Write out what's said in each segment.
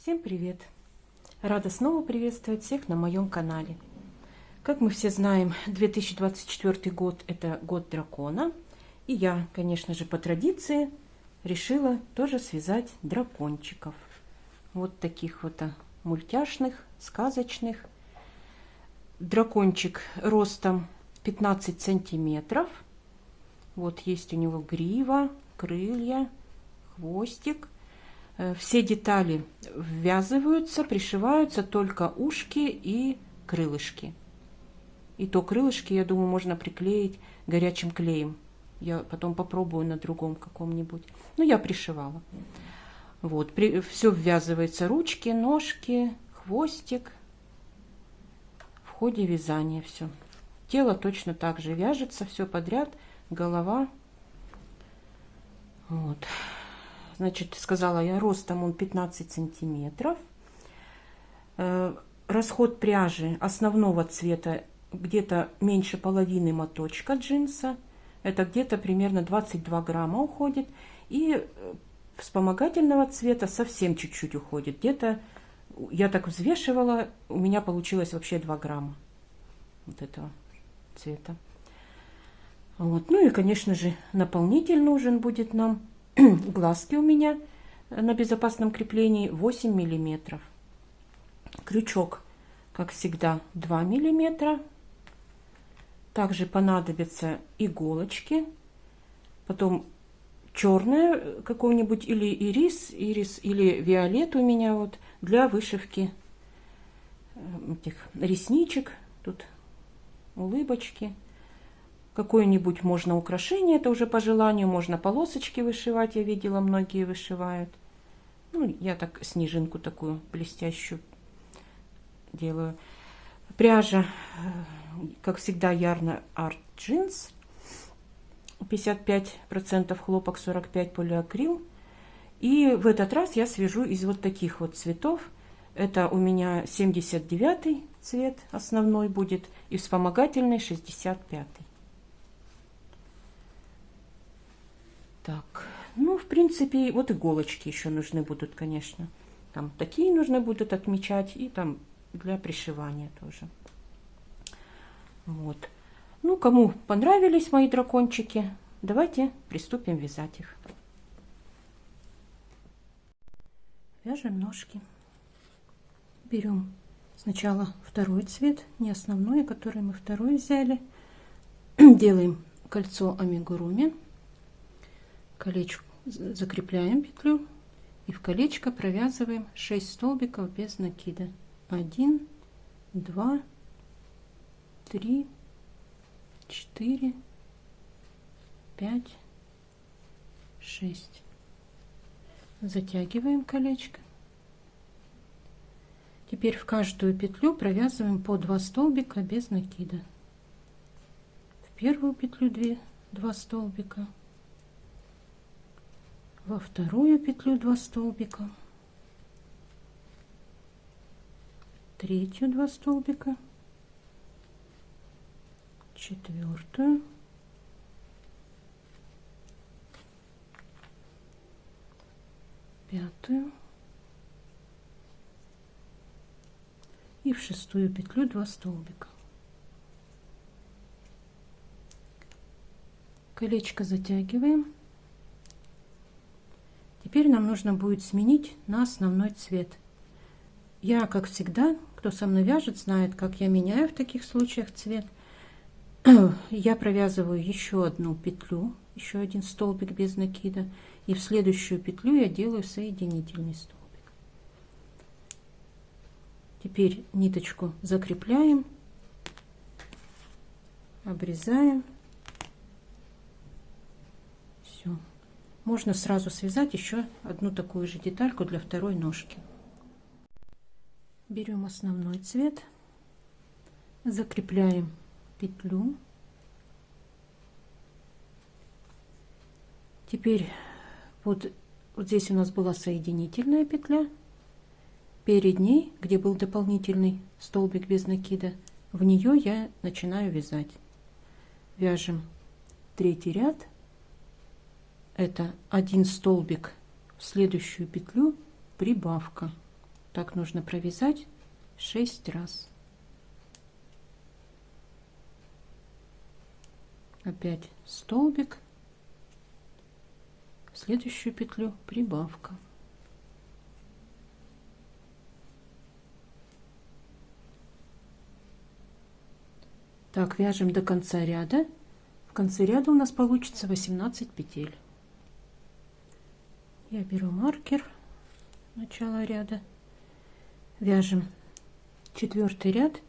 Всем привет! Рада снова приветствовать всех на моем канале. Как мы все знаем, 2024 год – это год дракона. И я, конечно же, по традиции решила тоже связать дракончиков. Вот таких вот мультяшных, сказочных. Дракончик ростом 15 сантиметров. Вот есть у него грива, крылья, хвостик. Все детали ввязываются, пришиваются только ушки и крылышки. И то крылышки, я думаю, можно приклеить горячим клеем. Я потом попробую на другом каком-нибудь. Ну, я пришивала. Вот, все ввязывается, ручки, ножки, хвостик. В ходе вязания все. Тело точно так же вяжется, все подряд, голова. Вот. Значит, сказала я, ростом он 15 сантиметров. Расход пряжи основного цвета где-то меньше половины моточка джинса. Это где-то примерно 22 грамма уходит. И вспомогательного цвета совсем чуть-чуть уходит. Где-то, я так взвешивала, у меня получилось вообще 2 грамма вот этого цвета. Вот. Ну и, конечно же, наполнитель нужен будет нам. Глазки у меня на безопасном креплении 8 миллиметров. Крючок, как всегда, 2 миллиметра. Также понадобятся иголочки. Потом черная какой-нибудь или ирис или виолет у меня вот для вышивки этих ресничек. Тут улыбочки. Какое-нибудь можно украшение, это уже по желанию, можно полосочки вышивать, я видела, многие вышивают. Ну, я так снежинку такую блестящую делаю. Пряжа, как всегда, Yarn Art Jeans, 55% хлопок, 45% полиакрил. И в этот раз я свяжу из вот таких вот цветов. Это у меня 79 цвет основной будет и вспомогательный 65. Так, ну, в принципе, вот иголочки еще нужны будут, конечно. Там такие нужны будут отмечать, и там для пришивания тоже. Вот. Ну, кому понравились мои дракончики, давайте приступим вязать их. Вяжем ножки. Берем сначала второй цвет, не основной, который мы второй взяли. Делаем кольцо амигуруми. Колечко закрепляем петлю и в колечко провязываем 6 столбиков без накида. 1, 2, 3, 4, 5, 6. Затягиваем колечко. Теперь в каждую петлю провязываем по 2 столбика без накида. В первую петлю 2 столбика. Во вторую петлю 2 столбика, третью 2 столбика, четвертую, пятую и в шестую петлю 2 столбика. Колечко затягиваем. Теперь нам нужно будет сменить на основной цвет. Я, как всегда, кто со мной вяжет, знает, как я меняю в таких случаях цвет. Я провязываю еще одну петлю, еще один столбик без накида, и в следующую петлю я делаю соединительный столбик. Теперь ниточку закрепляем, обрезаем. Все. Можно сразу связать еще одну такую же детальку для второй ножки. Берем основной цвет, закрепляем петлю. Теперь вот здесь у нас была соединительная петля. Перед ней, где был дополнительный столбик без накида, в нее я начинаю вязать. Вяжем третий ряд. Это один столбик в следующую петлю, прибавка. Так нужно провязать 6 раз. Опять столбик, в следующую петлю прибавка. Так, вяжем до конца ряда. В конце ряда у нас получится 18 петель. Я беру маркер, начало ряда, вяжем 4-й ряд,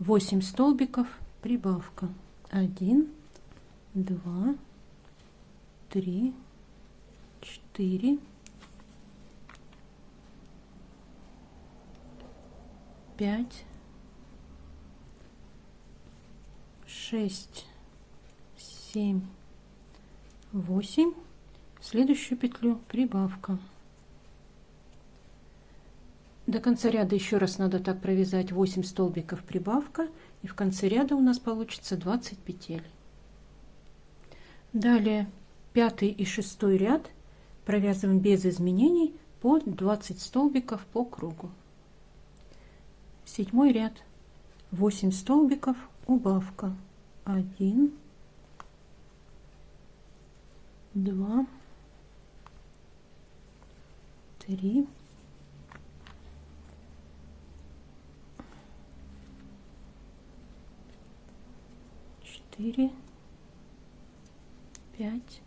8 столбиков, прибавка. 1, 2, 3, 4, 5, 6, 7, 8. В следующую петлю прибавка. До конца ряда еще раз надо так провязать 8 столбиков, прибавка, и в конце ряда у нас получится 20 петель. Далее 5 и 6 ряд провязываем без изменений по 20 столбиков по кругу. 7 ряд, 8 столбиков, убавка. 1, 2, 3, 4, 5,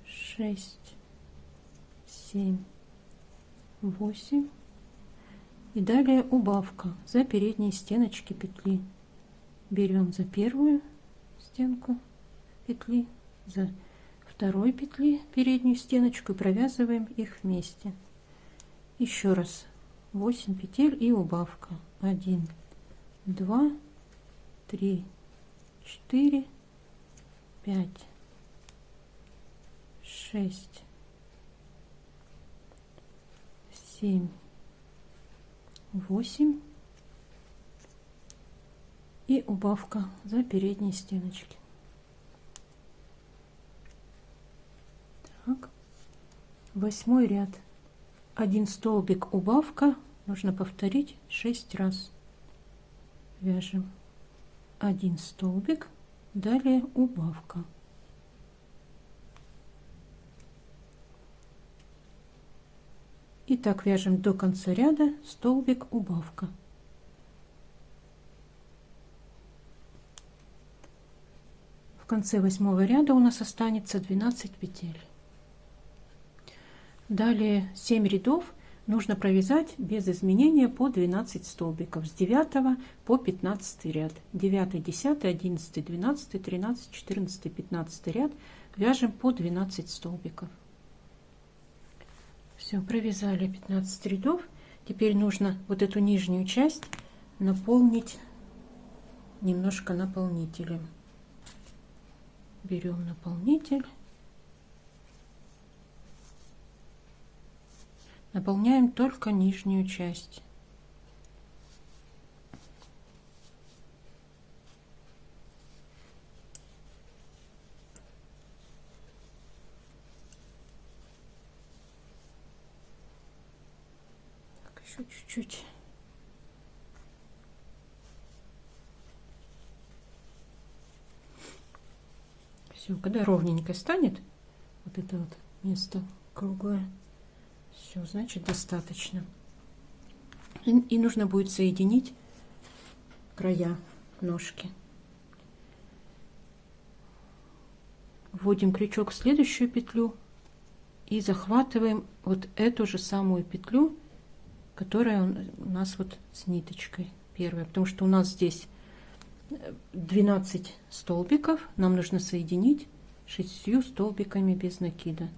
6, 7, 8. И далее убавка за передние стеночки петли. Берем за первую стенку петли, за второй петли переднюю стеночку и провязываем их вместе. Еще раз 8 петель и убавка. 1, 2, 3, 4, 5, 6, 7, 8 и убавка за передние стеночки. Так, 8 ряд, 1 столбик, убавка, нужно повторить 6 раз. Вяжем 1 столбик, далее убавка. И так вяжем до конца ряда, столбик, убавка. В конце 8 ряда у нас останется 12 петель. Далее 7 рядов нужно провязать без изменения по 12 столбиков с 9 по 15 ряд. 9, 10, 11, 12, 13, 14, 15 ряд вяжем по 12 столбиков. Все, провязали 15 рядов. Теперь нужно вот эту нижнюю часть наполнить немножко наполнителем. Берем наполнитель, наполняем только нижнюю часть. Так, еще чуть-чуть. Все, когда ровненько станет вот это вот место круглое, все, значит, достаточно. И нужно будет соединить края ножки. Вводим крючок в следующую петлю и захватываем вот эту же самую петлю, которая у нас вот с ниточкой первая, потому что у нас здесь 12 столбиков, нам нужно соединить 6 столбиками без накида.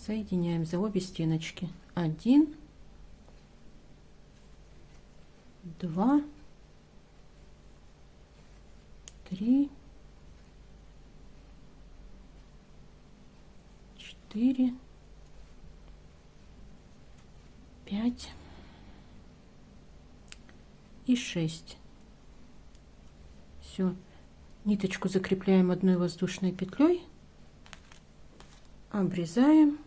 Соединяем за обе стеночки. 1, 2, 3, 4, 5 и 6. Все, ниточку закрепляем одной воздушной петлей, обрезаем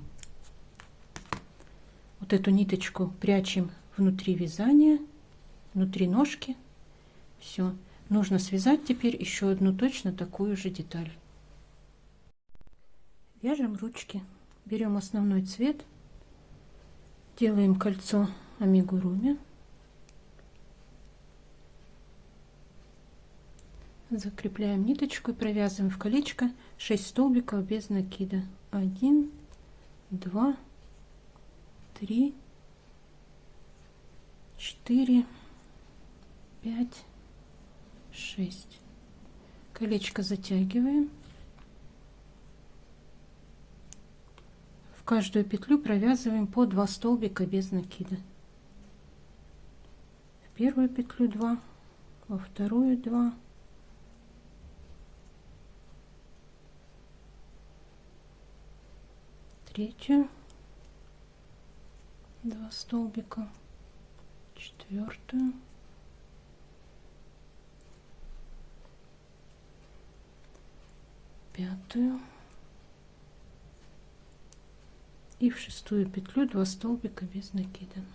Вот эту ниточку прячем внутри вязания, внутри ножки. Все. Нужно связать теперь еще одну точно такую же деталь. Вяжем ручки. Берем основной цвет. Делаем кольцо амигуруми. Закрепляем ниточку и провязываем в колечко 6 столбиков без накида. 1, 2, 3, 4, 5, 6. Колечко затягиваем. В каждую петлю провязываем по 2 столбика без накида. В первую петлю 2, во вторую 2, третью 2 столбика, четвертую, пятую и в шестую петлю 2 столбика без накида.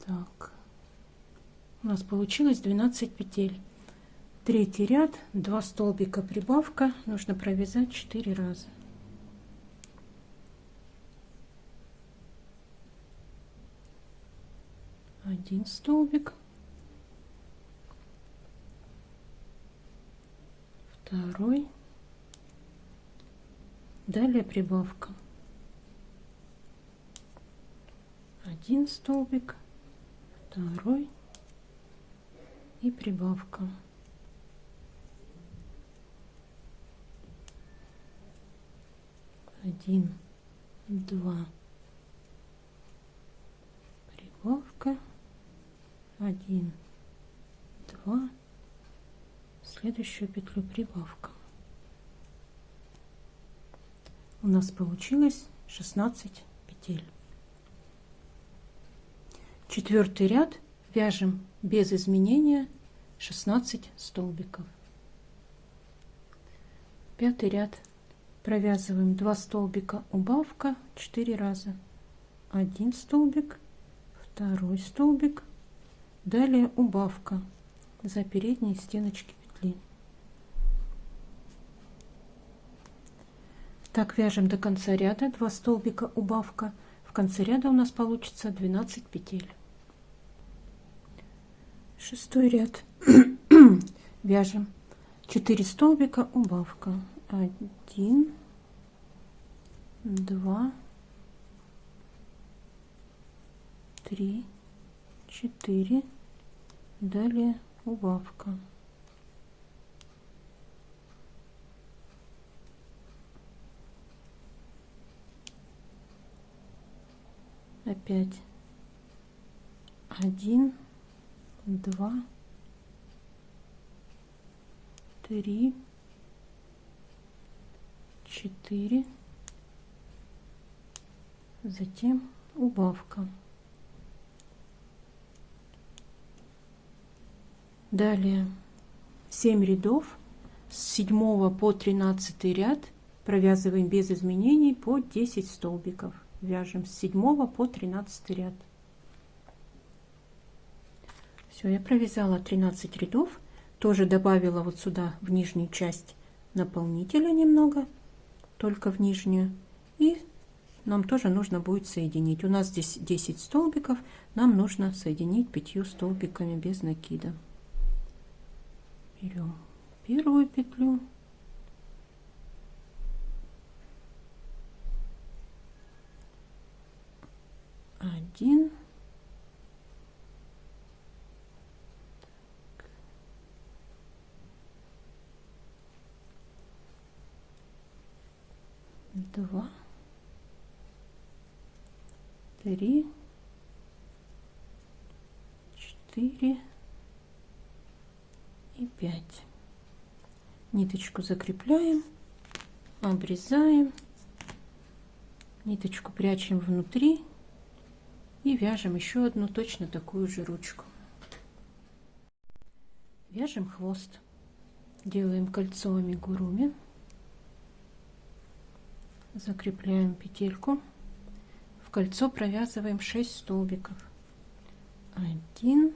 Так, у нас получилось 12 петель. Третий ряд, 2 столбика прибавка, нужно провязать 4 раза. Один столбик, второй, далее прибавка, 1 столбик, второй и прибавка. 1, 2, прибавка, 1, 2, следующую петлю прибавка. У нас получилось 16 петель. Четвертый ряд вяжем без изменения 16 столбиков. Пятый ряд провязываем 2 столбика убавка 4 раза. 1 столбик, второй столбик, далее убавка за передние стеночки петли. Так вяжем до конца ряда, 2 столбика убавка. В конце ряда у нас получится 12 петель. Шестой ряд вяжем 4 столбика убавка. 1, 2, 3, 4, далее убавка. Опять 1, 2, 3, 4, затем убавка. Далее 7 рядов с 7 по 13 ряд провязываем без изменений по 10 столбиков. Вяжем с 7 по 13 ряд. Все, я провязала 13 рядов, тоже добавила вот сюда в нижнюю часть наполнителя немного, только в нижнюю, и нам тоже нужно будет соединить. У нас здесь 10 столбиков, нам нужно соединить 5 столбиками без накида. Берем первую петлю, один, два, 3, 4 и 5. Ниточку закрепляем, обрезаем, ниточку прячем внутри и вяжем еще одну точно такую же ручку. Вяжем хвост. Делаем кольцо амигуруми, закрепляем петельку, в кольцо провязываем 6 столбиков. 1,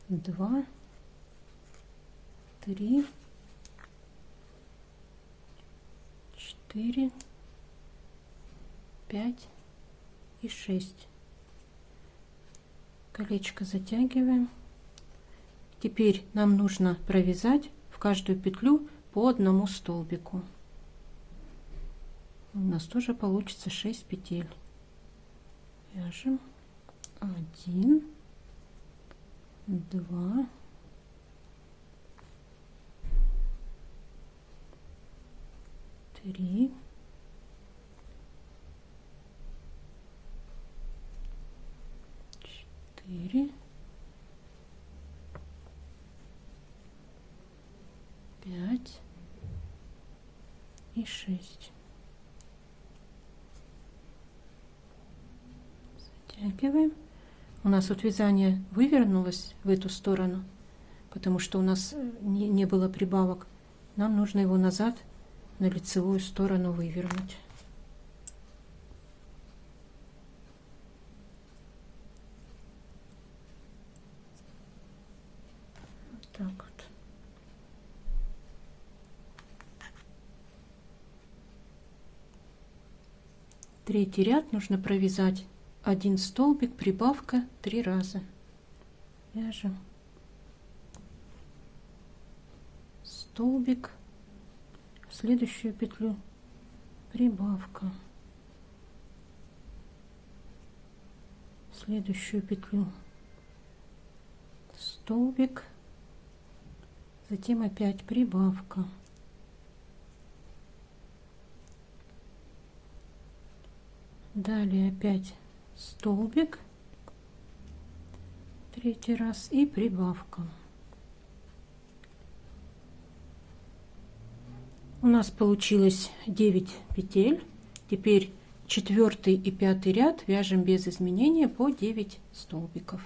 2, 3, 4, 5 и 6. Колечко затягиваем. Теперь нам нужно провязать в каждую петлю по одному столбику. У нас тоже получится 6 петель. Вяжем 1, 2, 3, 4, 5 и 6. Затягиваем. У нас вот вязание вывернулось в эту сторону, потому что у нас не было прибавок. Нам нужно его назад на лицевую сторону вывернуть. Вот так вот. Третий ряд нужно провязать 1 столбик, прибавка 3 раза. Вяжем столбик, в следующую петлю прибавка, в следующую петлю столбик, затем опять прибавка, далее опять столбик, третий раз и прибавка. У нас получилось 9 петель. Теперь 4 и 5 ряд вяжем без изменения по 9 столбиков.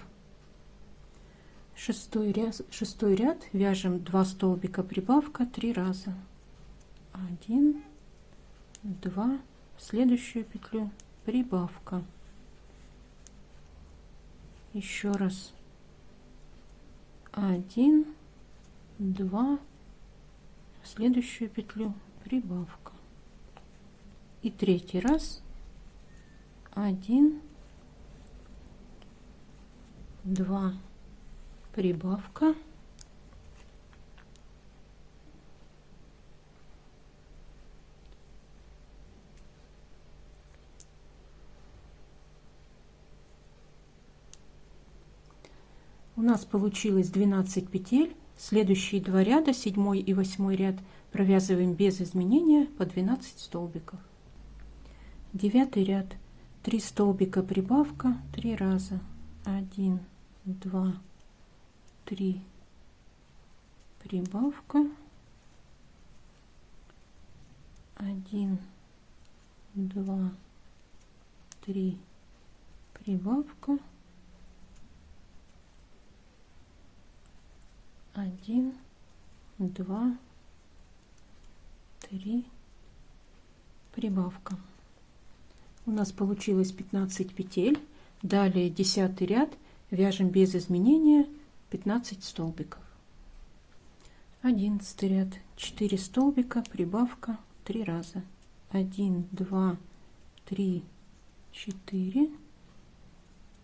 6 ряд вяжем 2 столбика, прибавка 3 раза. 1, 2, в следующую петлю прибавка, еще раз 1, 2, в следующую петлю прибавка, и третий раз 1, 2, прибавка, у нас получилось 12 петель. Следующие 2 ряда, 7 и 8 ряд, провязываем без изменения по 12 столбиков. 9 ряд, 3 столбика, прибавка 3 раза. 1, 2, 3, прибавка, 1, 2, 3, прибавка, 1, 2, 3, прибавка. У нас получилось 15 петель. Далее 10 ряд вяжем без изменения 15 столбиков. 11 ряд, 4 столбика, прибавка 3 раза. 1, 2, 3, 4,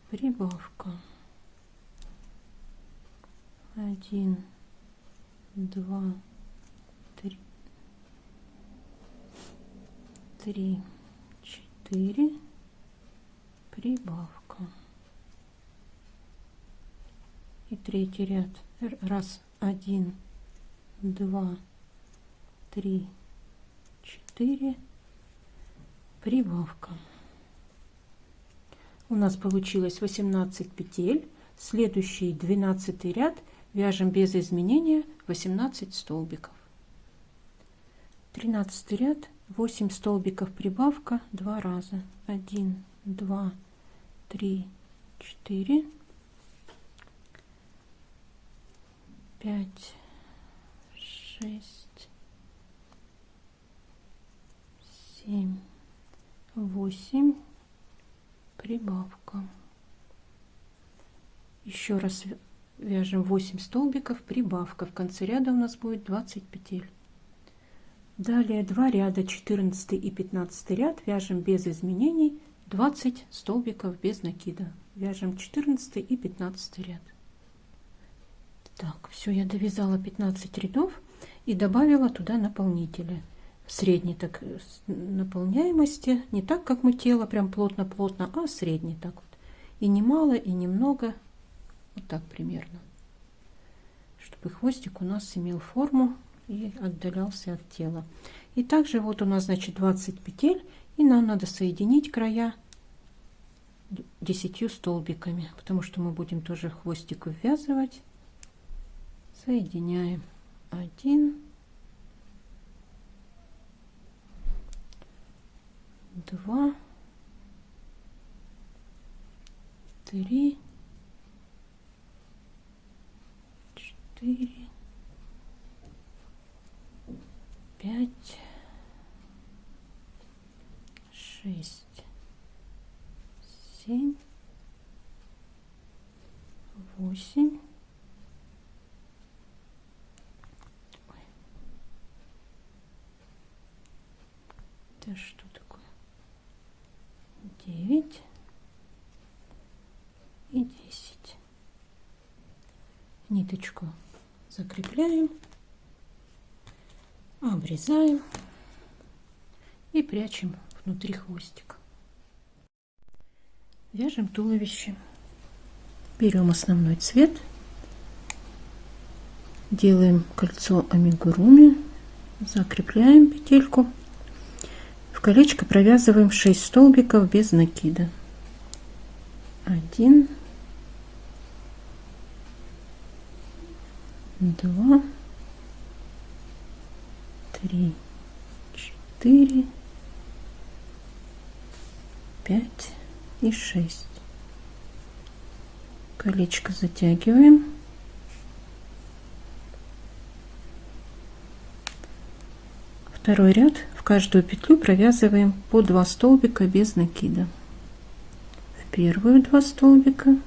прибавка. 1, 2, 3, 3, 4, прибавка. И третий ряд. Раз, 1, 2, 3, 4, прибавка. У нас получилось 18 петель. Следующий 12 ряд вяжем без изменения 18 столбиков. 13 ряд, 8 столбиков, прибавка 2 раза. 1, 2, 3, 4, 5, 6, 7, 8, прибавка. Еще раз вяжем 8 столбиков, прибавка. В конце ряда у нас будет 20 петель. Далее 2 ряда, 14 и 15 ряд, вяжем без изменений 20 столбиков без накида. Вяжем 14 и 15 ряд. Так, все, я довязала 15 рядов и добавила туда наполнители. Средней так наполняемости, не так как мы тело прям плотно-плотно, а средний так вот. И не мало, и немного, вот так примерно. Чтобы хвостик у нас имел форму и отдалялся от тела. И также вот у нас, значит, 20 петель, и нам надо соединить края 10 столбиками, потому что мы будем тоже хвостик ввязывать. Соединяем 1, 2, 3, 4, 5, 6, 7, 8. Это что такое? 9 и 10. Ниточку закрепляем, обрезаем и прячем внутри хвостика. Вяжем туловище. Берем основной цвет, делаем кольцо амигуруми, закрепляем петельку. В колечко провязываем 6 столбиков без накида. 1, 2, 3, 4, 5 и 6. Колечко затягиваем. Второй ряд, в каждую петлю провязываем по 2 столбика без накида. В первую 2 столбика,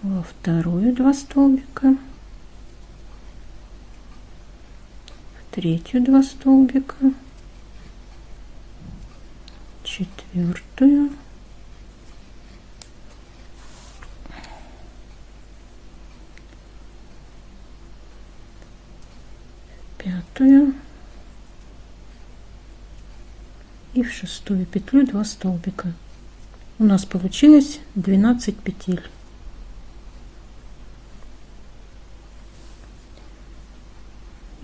во вторую 2 столбика, в третью 2 столбика, четвертую, пятую и в шестую петлю 2 столбика. У нас получилось 12 петель.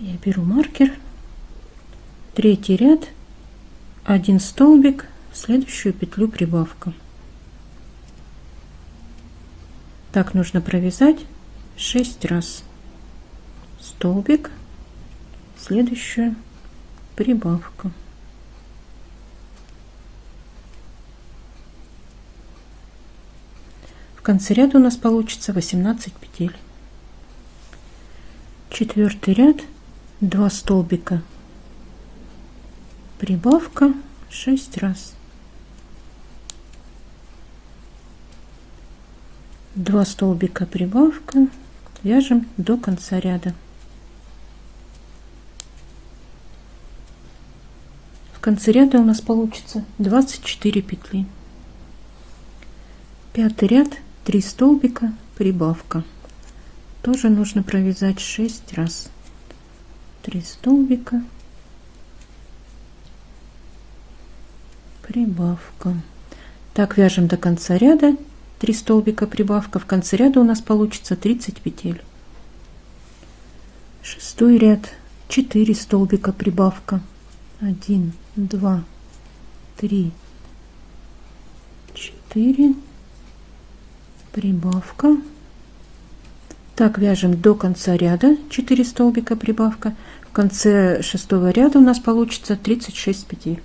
Я беру маркер, третий ряд, 1 столбик, в следующую петлю прибавка. Так нужно провязать 6 раз. Столбик, следующую прибавка. В конце ряда у нас получится 18 петель. Четвертый ряд, 2 столбика, прибавка 6 раз. 2 столбика, прибавка, вяжем до конца ряда. В конце ряда у нас получится 24 петли. Пятый ряд, 3 столбика, прибавка. Тоже нужно провязать 6 раз. 3 столбика, прибавка. Так вяжем до конца ряда. 3 столбика, прибавка. В конце ряда у нас получится 30 петель. Шестой ряд, 4 столбика, прибавка. 1, 2, 3, 4, прибавка. Так вяжем до конца ряда, 4 столбика, прибавка. В конце шестого ряда у нас получится 36 петель.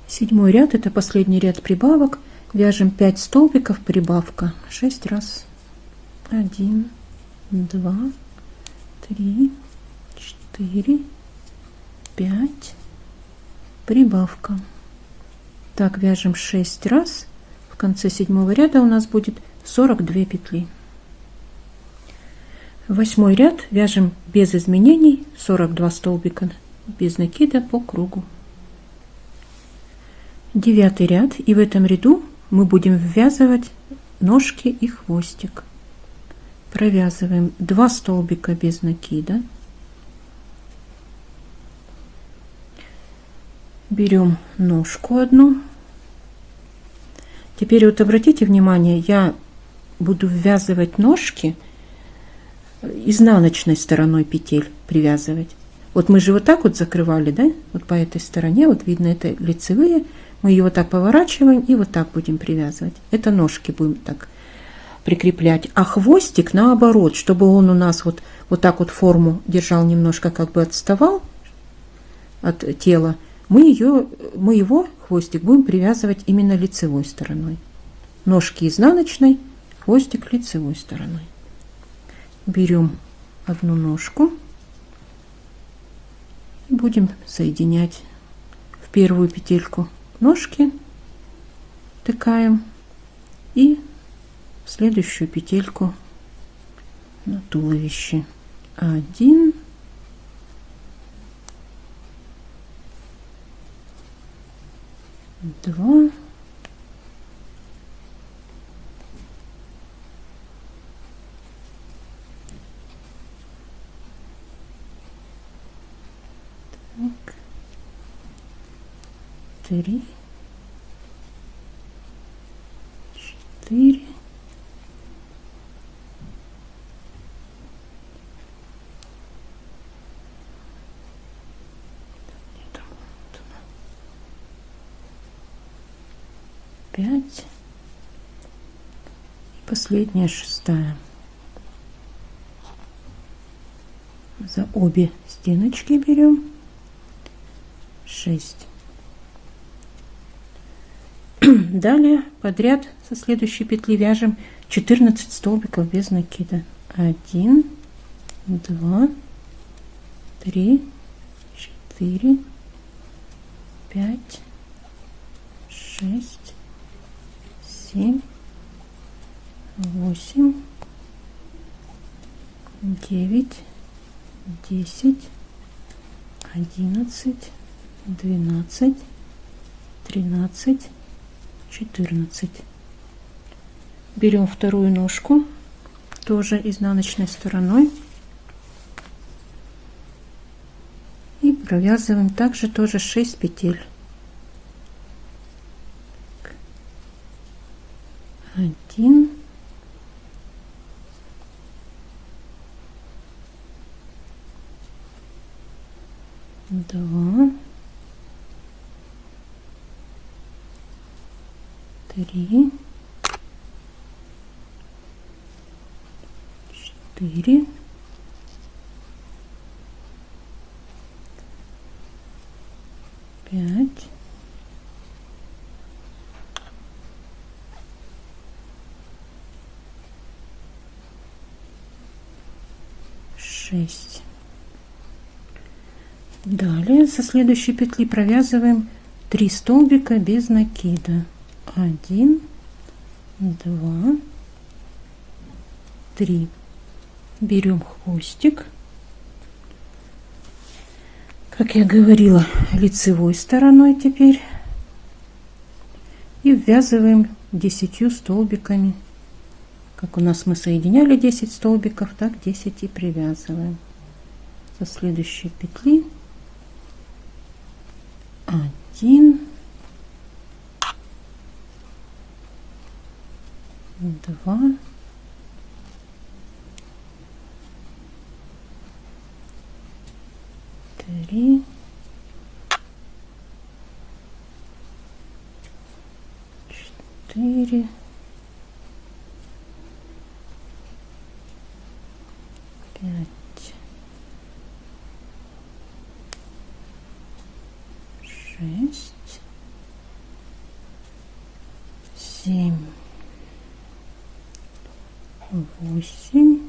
Седьмой ряд, это последний ряд прибавок. Вяжем 5 столбиков, прибавка 6 раз. 1, 2, 3, 4, 5, прибавка. Так, вяжем 6 раз. В конце 7 ряда у нас будет 42 петли. 8 ряд вяжем без изменений 42 столбика без накида по кругу. 9 ряд, и в этом ряду мы будем ввязывать ножки и хвостик. Провязываем 2 столбика без накида. Берем ножку одну. Теперь вот обратите внимание, я буду ввязывать ножки изнаночной стороной петель привязывать. Вот мы же вот так вот закрывали, да? Вот по этой стороне, вот видно, это лицевые. Мы ее вот так поворачиваем и вот так будем привязывать. Это ножки будем так прикреплять. А хвостик наоборот, чтобы он у нас вот так вот форму держал, немножко как бы отставал от тела. Мы его хвостик будем привязывать именно лицевой стороной. Ножки изнаночной, хвостик лицевой стороной. Берем одну ножку и будем соединять в первую петельку ножки, втыкаем, и в следующую петельку на туловище. 1, 2, 3, 4, 5 и последняя 6. За обе стеночки берем 6. Далее подряд со следующей петли вяжем 14 столбиков без накида. 1, 2, 3, 4, 5, 6, 7, 8, 9, 10, 11, 12, 13, 14. Берем вторую ножку, тоже изнаночной стороной, и провязываем также тоже 6 петель. 1, 2, 3, 4, 5, 6. Далее со следующей петли провязываем 3 столбика без накида. 1, 2, 3. Берем хвостик, как я говорила, лицевой стороной теперь, и ввязываем 10 столбиками. Как у нас мы соединяли 10 столбиков, так 10 и привязываем. Со следующей петли 1, 2, 3, 4, 5, 6, 7, 8,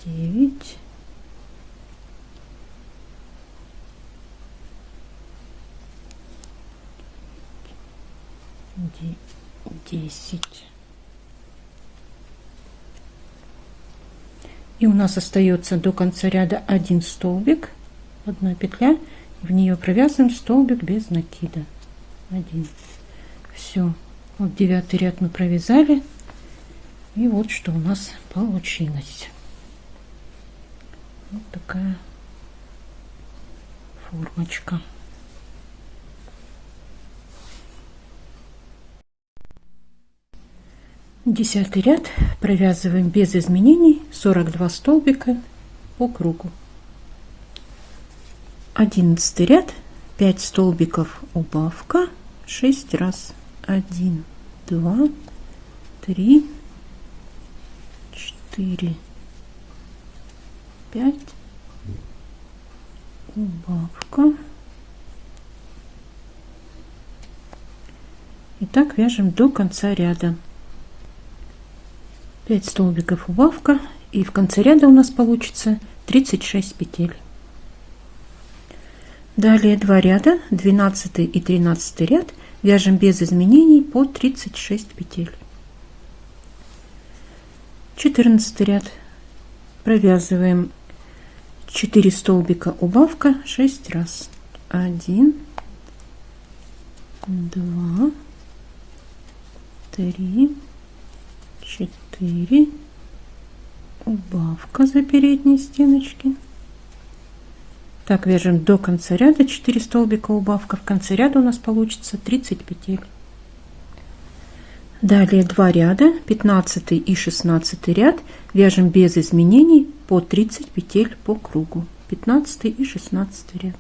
9, 10. И у нас остается до конца ряда 1 столбик, 1 петля, в нее провязываем столбик без накида. 1. Все. Вот 9 ряд мы провязали. И вот что у нас получилось. Вот такая формочка. Десятый ряд провязываем без изменений 42 столбика по кругу. 11 ряд 5 столбиков убавка 6 раз. 1, 2, 3, 4, 5, убавка. И так вяжем до конца ряда. 5 столбиков убавка, и в конце ряда у нас получится 36 петель. Далее 2 ряда, 12 и 13 ряд, вяжем без изменений по 36 петель. 14 ряд провязываем 4 столбика убавка 6 раз. 1, 2, 3, 4, убавка за передние стеночки. Так вяжем до конца ряда 4 столбика убавка. В конце ряда у нас получится 30 петель. Далее 2 ряда, 15 и 16 ряд, вяжем без изменений по 30 петель по кругу. 15 и 16 ряд.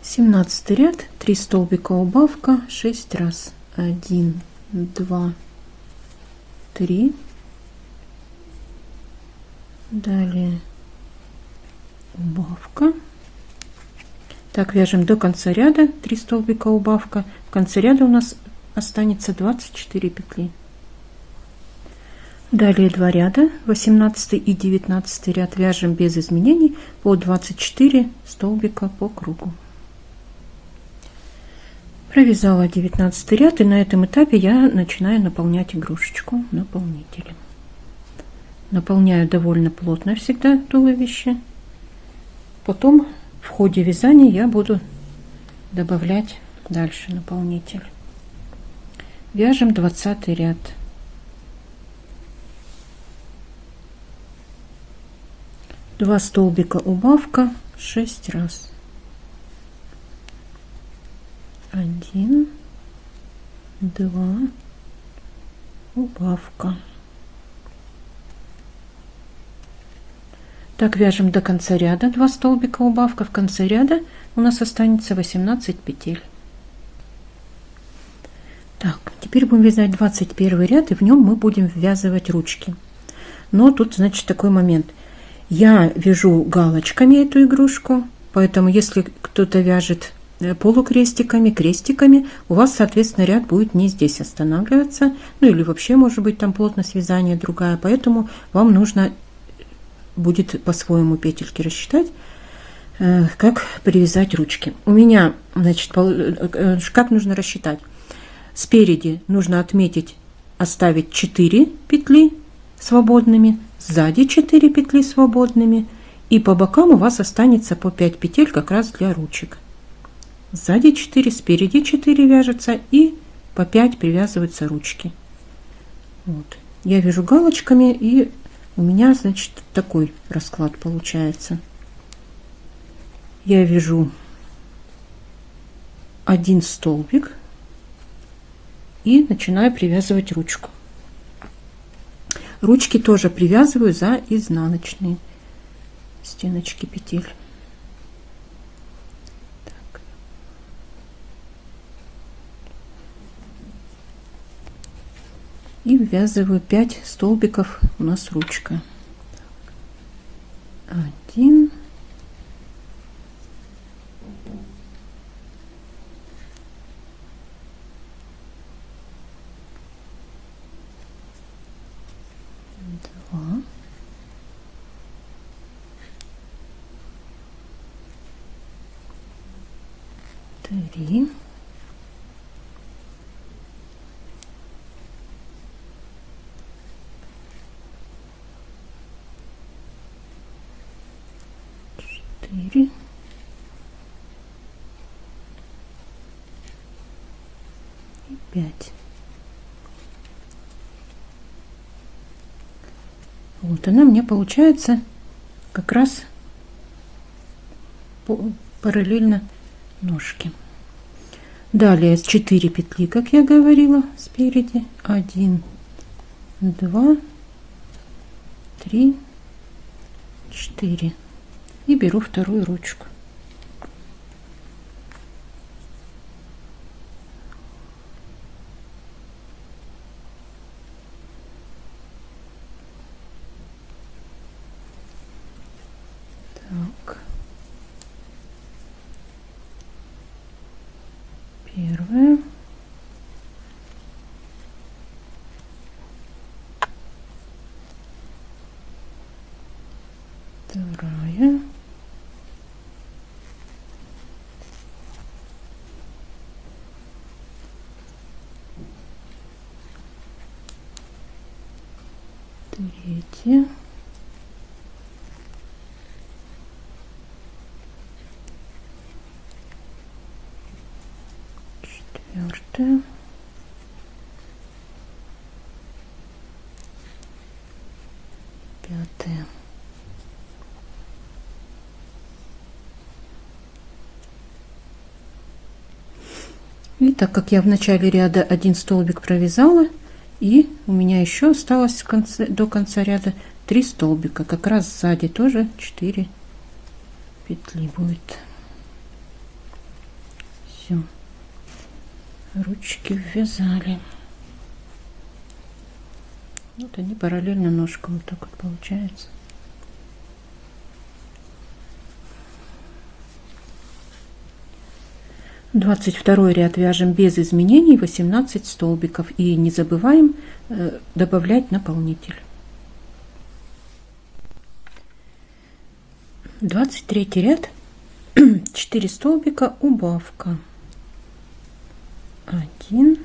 17 ряд, 3 столбика убавка 6 раз. 1, 2, 3. Далее убавка. Так вяжем до конца ряда 3 столбика убавка. В конце ряда у нас останется 24 петли. Далее 2 ряда, 18 и 19 ряд, вяжем без изменений по 24 столбика по кругу. Провязала 19 ряд, и на этом этапе я начинаю наполнять игрушечку наполнителем. Наполняю довольно плотно всегда туловище. Потом в ходе вязания я буду добавлять дальше наполнитель. Вяжем 20 ряд. Два столбика убавка 6 раз. 1, 2, убавка. Так вяжем до конца ряда 2 столбика убавка. В конце ряда у нас останется 18 петель. Так, теперь будем вязать 21 ряд, и в нем мы будем ввязывать ручки. Но тут, значит, такой момент. Я вяжу галочками эту игрушку, поэтому если кто-то вяжет полукрестиками, крестиками, у вас, соответственно, ряд будет не здесь останавливаться, ну или вообще, может быть, там плотность вязания другая, поэтому вам нужно будет по-своему петельки рассчитать, как привязать ручки. У меня, значит, как нужно рассчитать? Спереди нужно отметить, оставить 4 петли свободными, сзади 4 петли свободными, и по бокам у вас останется по 5 петель как раз для ручек. Сзади 4, спереди 4 вяжется, и по 5 привязываются ручки. Вот. Я вяжу галочками, и у меня, значит, такой расклад получается. Я вяжу 1 столбик и начинаю привязывать ручку. Ручки тоже привязываю за изнаночные стеночки петель. Так. И ввязываю 5 столбиков, у нас ручка. 1, 2, 2, 3, 4 и 5. Вот она мне получается как раз параллельно ножке. Далее 4 петли, как я говорила, спереди. 1, 2, 3, 4. И беру вторую ручку. Так. Первая. Вторая. Третья. Четвертая. Пятая. И так как я в начале ряда один столбик провязала, и у меня еще осталось до конца ряда 3 столбика, как раз сзади тоже 4 петли будет. Все, ручки ввязали. Вот они параллельно ножкам, вот так вот получается. Двадцать второй ряд вяжем без изменений, 18 столбиков, и не забываем добавлять наполнитель. 23 ряд, 4 столбика, убавка. 1,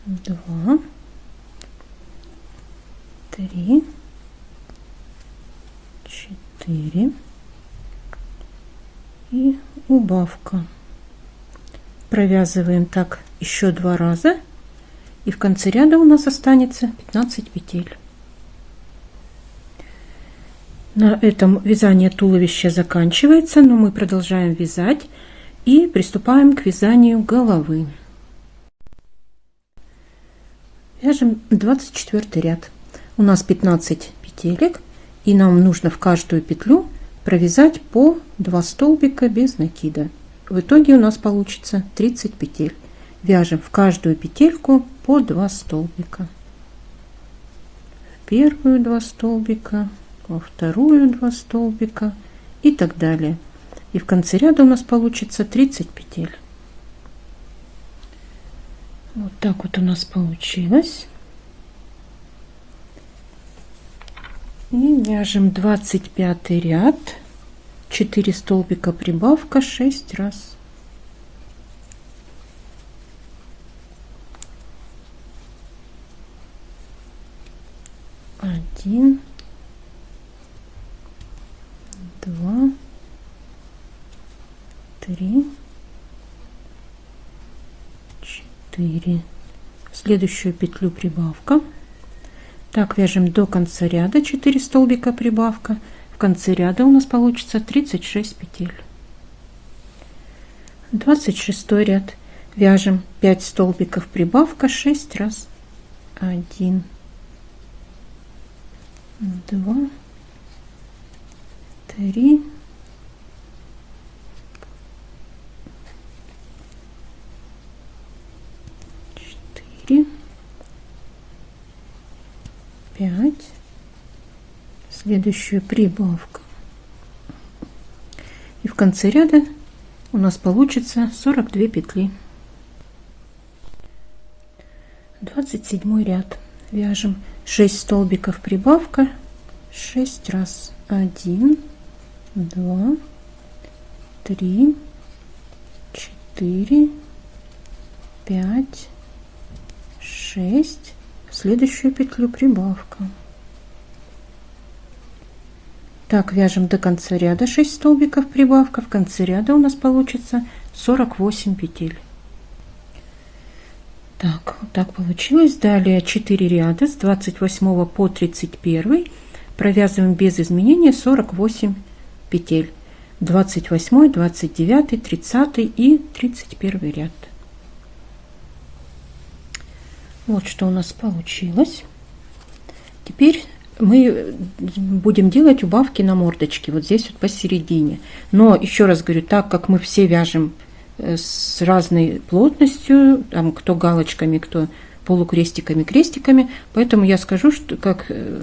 2, 3, 4 и убавка. Провязываем так еще 2 раза, и в конце ряда у нас останется 15 петель. На этом вязание туловища заканчивается, но мы продолжаем вязать и приступаем к вязанию головы. Вяжем 24 ряд. У нас 15 петелек, и нам нужно в каждую петлю провязать по 2 столбика без накида. В итоге у нас получится 30 петель. Вяжем в каждую петельку по 2 столбика. В первую 2 столбика, во вторую 2 столбика и так далее. И в конце ряда у нас получится 30 петель. Вот так вот у нас получилось. И вяжем 25 ряд, 4 столбика прибавка, 6 раз. Один, 2, 3, 4. В следующую петлю прибавка. Так вяжем до конца ряда, 4 столбика прибавка. В конце ряда у нас получится 36 петель. 26 ряд. Вяжем 5 столбиков прибавка, 6 раз. 1, 2, 3, 4, 5. Следующую прибавку. И в конце ряда у нас получится 42 петли. 27 ряд. Вяжем 6 столбиков прибавка 6 раз. 1, 2, 3, 4, 5, 6. В следующую петлю прибавка. Так, вяжем до конца ряда 6 столбиков прибавка. В конце ряда у нас получится 48 петель. Так, вот так получилось. Далее 4 ряда с 28 по 31 провязываем без изменения 48 петель. 28, 29, 30 и 31 ряд. Вот что у нас получилось. Теперь мы будем делать убавки на мордочке вот здесь вот посередине. Но еще раз говорю, так как мы все вяжем с разной плотностью, там кто галочками, кто полукрестиками, крестиками, поэтому я скажу, что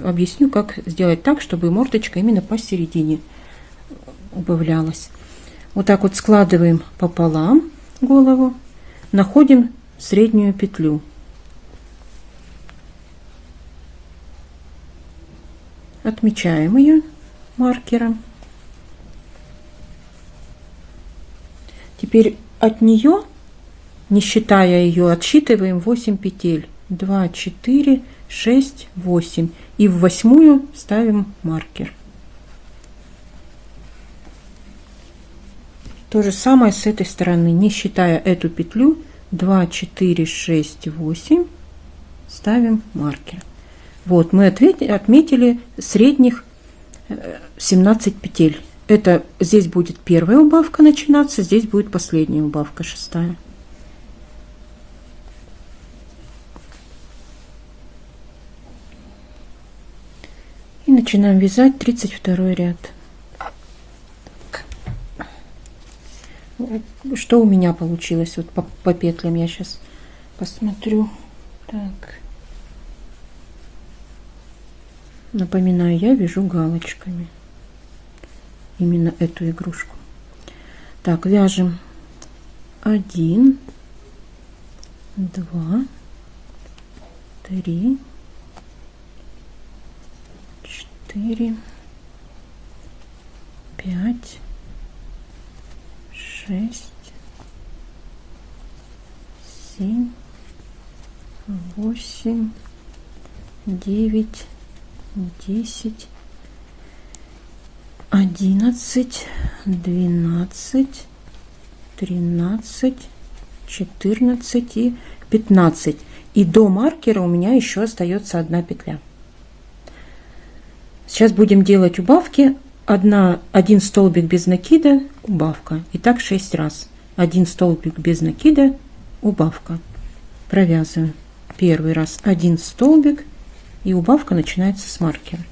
объясню, как сделать так, чтобы мордочка именно посередине убавлялась. Вот так вот складываем пополам голову, находим среднюю петлю. Отмечаем ее маркером. Теперь от нее, не считая ее, отсчитываем 8 петель. 2, 4, 6, 8. И в 8-ю ставим маркер. То же самое с этой стороны, не считая эту петлю. 2, 4, 6, 8. Ставим маркер. Вот, мы отметили средних 17 петель. Это здесь будет первая убавка начинаться, здесь будет последняя убавка, 6-я. И начинаем вязать 32 ряд. Что у меня получилось вот по петлям, я сейчас посмотрю. Так. Напоминаю, я вяжу галочками именно эту игрушку. Так, вяжем 1, 2, 3, 4, 5, 6, 7, 8, 9, 10, 11, 12, 13, 14 и 15. И до маркера у меня еще остается одна петля. Сейчас будем делать убавки. Один столбик без накида, убавка. И так 6 раз. 1 столбик без накида, убавка. Провязываю. Первый раз 1 столбик. И убавка начинается с маркера.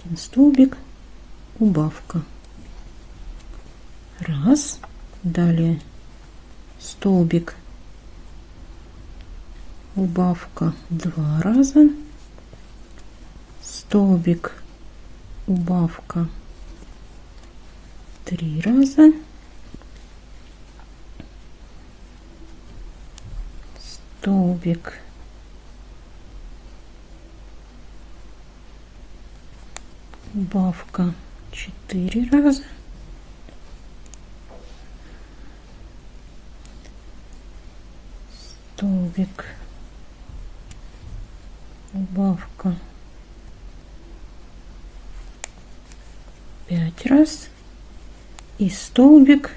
1 столбик, убавка. Раз. Далее столбик, убавка 2 раза. Столбик, убавка 3 раза. Столбик, убавка 4 раза. Столбик, убавка 5 раз. И столбик,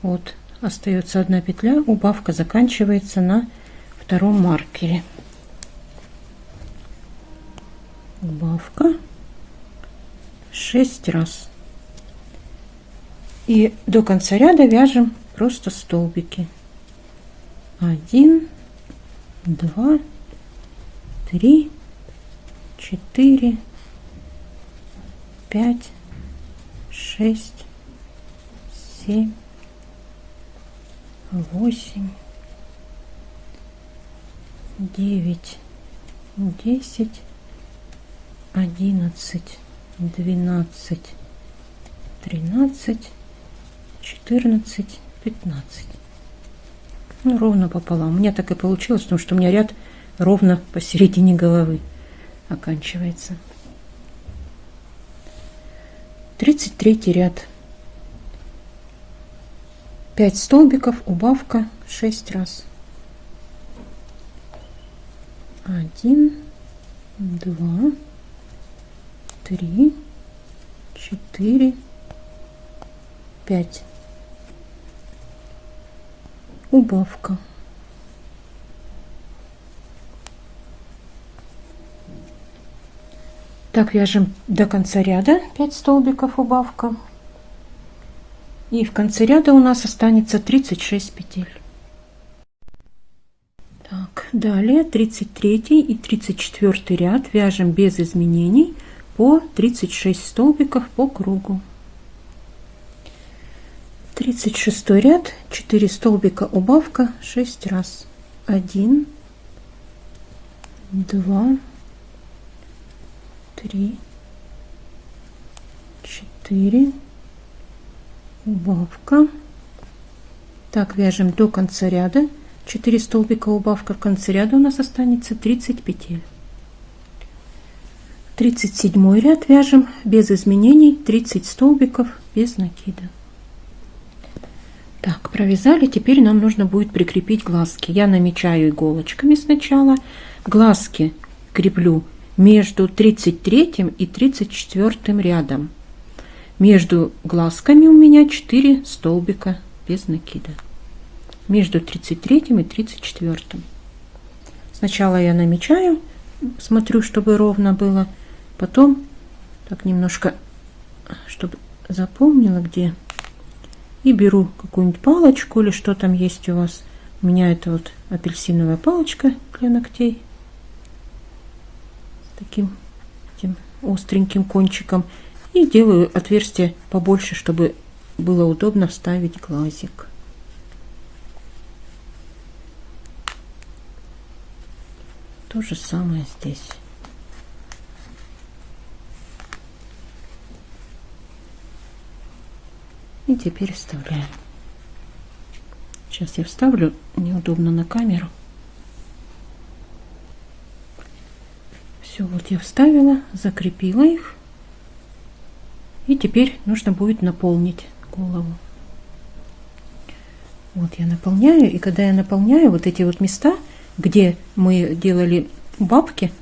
вот остается одна петля, убавка заканчивается на втором маркере. Убавка 6 раз. И до конца ряда вяжем просто столбики. 1, 2, 3, 4, 5, 6, 7, 8, 9, 10, 11, 12, 13, 14, 15. Ну, ровно пополам. У меня так и получилось, потому что у меня ряд ровно посередине головы оканчивается. 33 ряд. 5 столбиков, убавка 6 раз. 1, 2, 3, 4, 5. Убавка. Так, вяжем до конца ряда 5 столбиков, убавка. И в конце ряда у нас останется 36 петель. Так, далее 33 и 34 ряд вяжем без изменений по 36 столбиков по кругу. 36 ряд, 4 столбика, убавка 6 раз. 1, 2, 3, 4, убавка. Так, вяжем до конца ряда. 4 столбика, убавка. В конце ряда у нас останется 30 петель. 37 ряд вяжем без изменений 30 столбиков без накида. Так, провязали. Теперь нам нужно будет прикрепить глазки. Я намечаю иголочками сначала. Глазки креплю между 33 и 34 рядом. Между глазками у меня 4 столбика без накида. Между 33 и 34. Сначала я намечаю, смотрю, чтобы ровно было. Потом так немножко, чтобы запомнила где. И беру какую-нибудь палочку или что там есть у вас. У меня это вот апельсиновая палочка для ногтей. С таким остреньким кончиком. И делаю отверстие побольше, чтобы было удобно вставить глазик. То же самое здесь. И теперь вставляем. Сейчас я вставлю, неудобно на камеру. Все, вот я вставила, закрепила их. И теперь нужно будет наполнить голову. Вот я наполняю, и когда я наполняю вот эти вот места, где мы делали убавки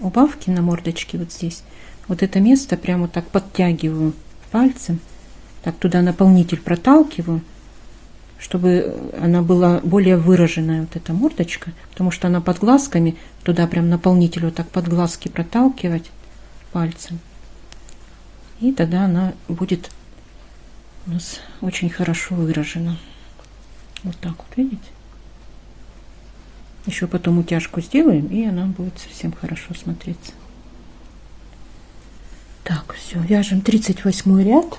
на мордочке вот здесь, вот это место прямо так подтягиваю пальцем. Так, туда наполнитель проталкиваю, чтобы она была более выраженная, вот эта мордочка, потому что она под глазками, туда прям наполнитель вот так под глазки проталкивать пальцем. И тогда она будет у нас очень хорошо выражена. Вот так вот, видите? Еще потом утяжку сделаем, и она будет совсем хорошо смотреться. Так, все, вяжем 38 ряд.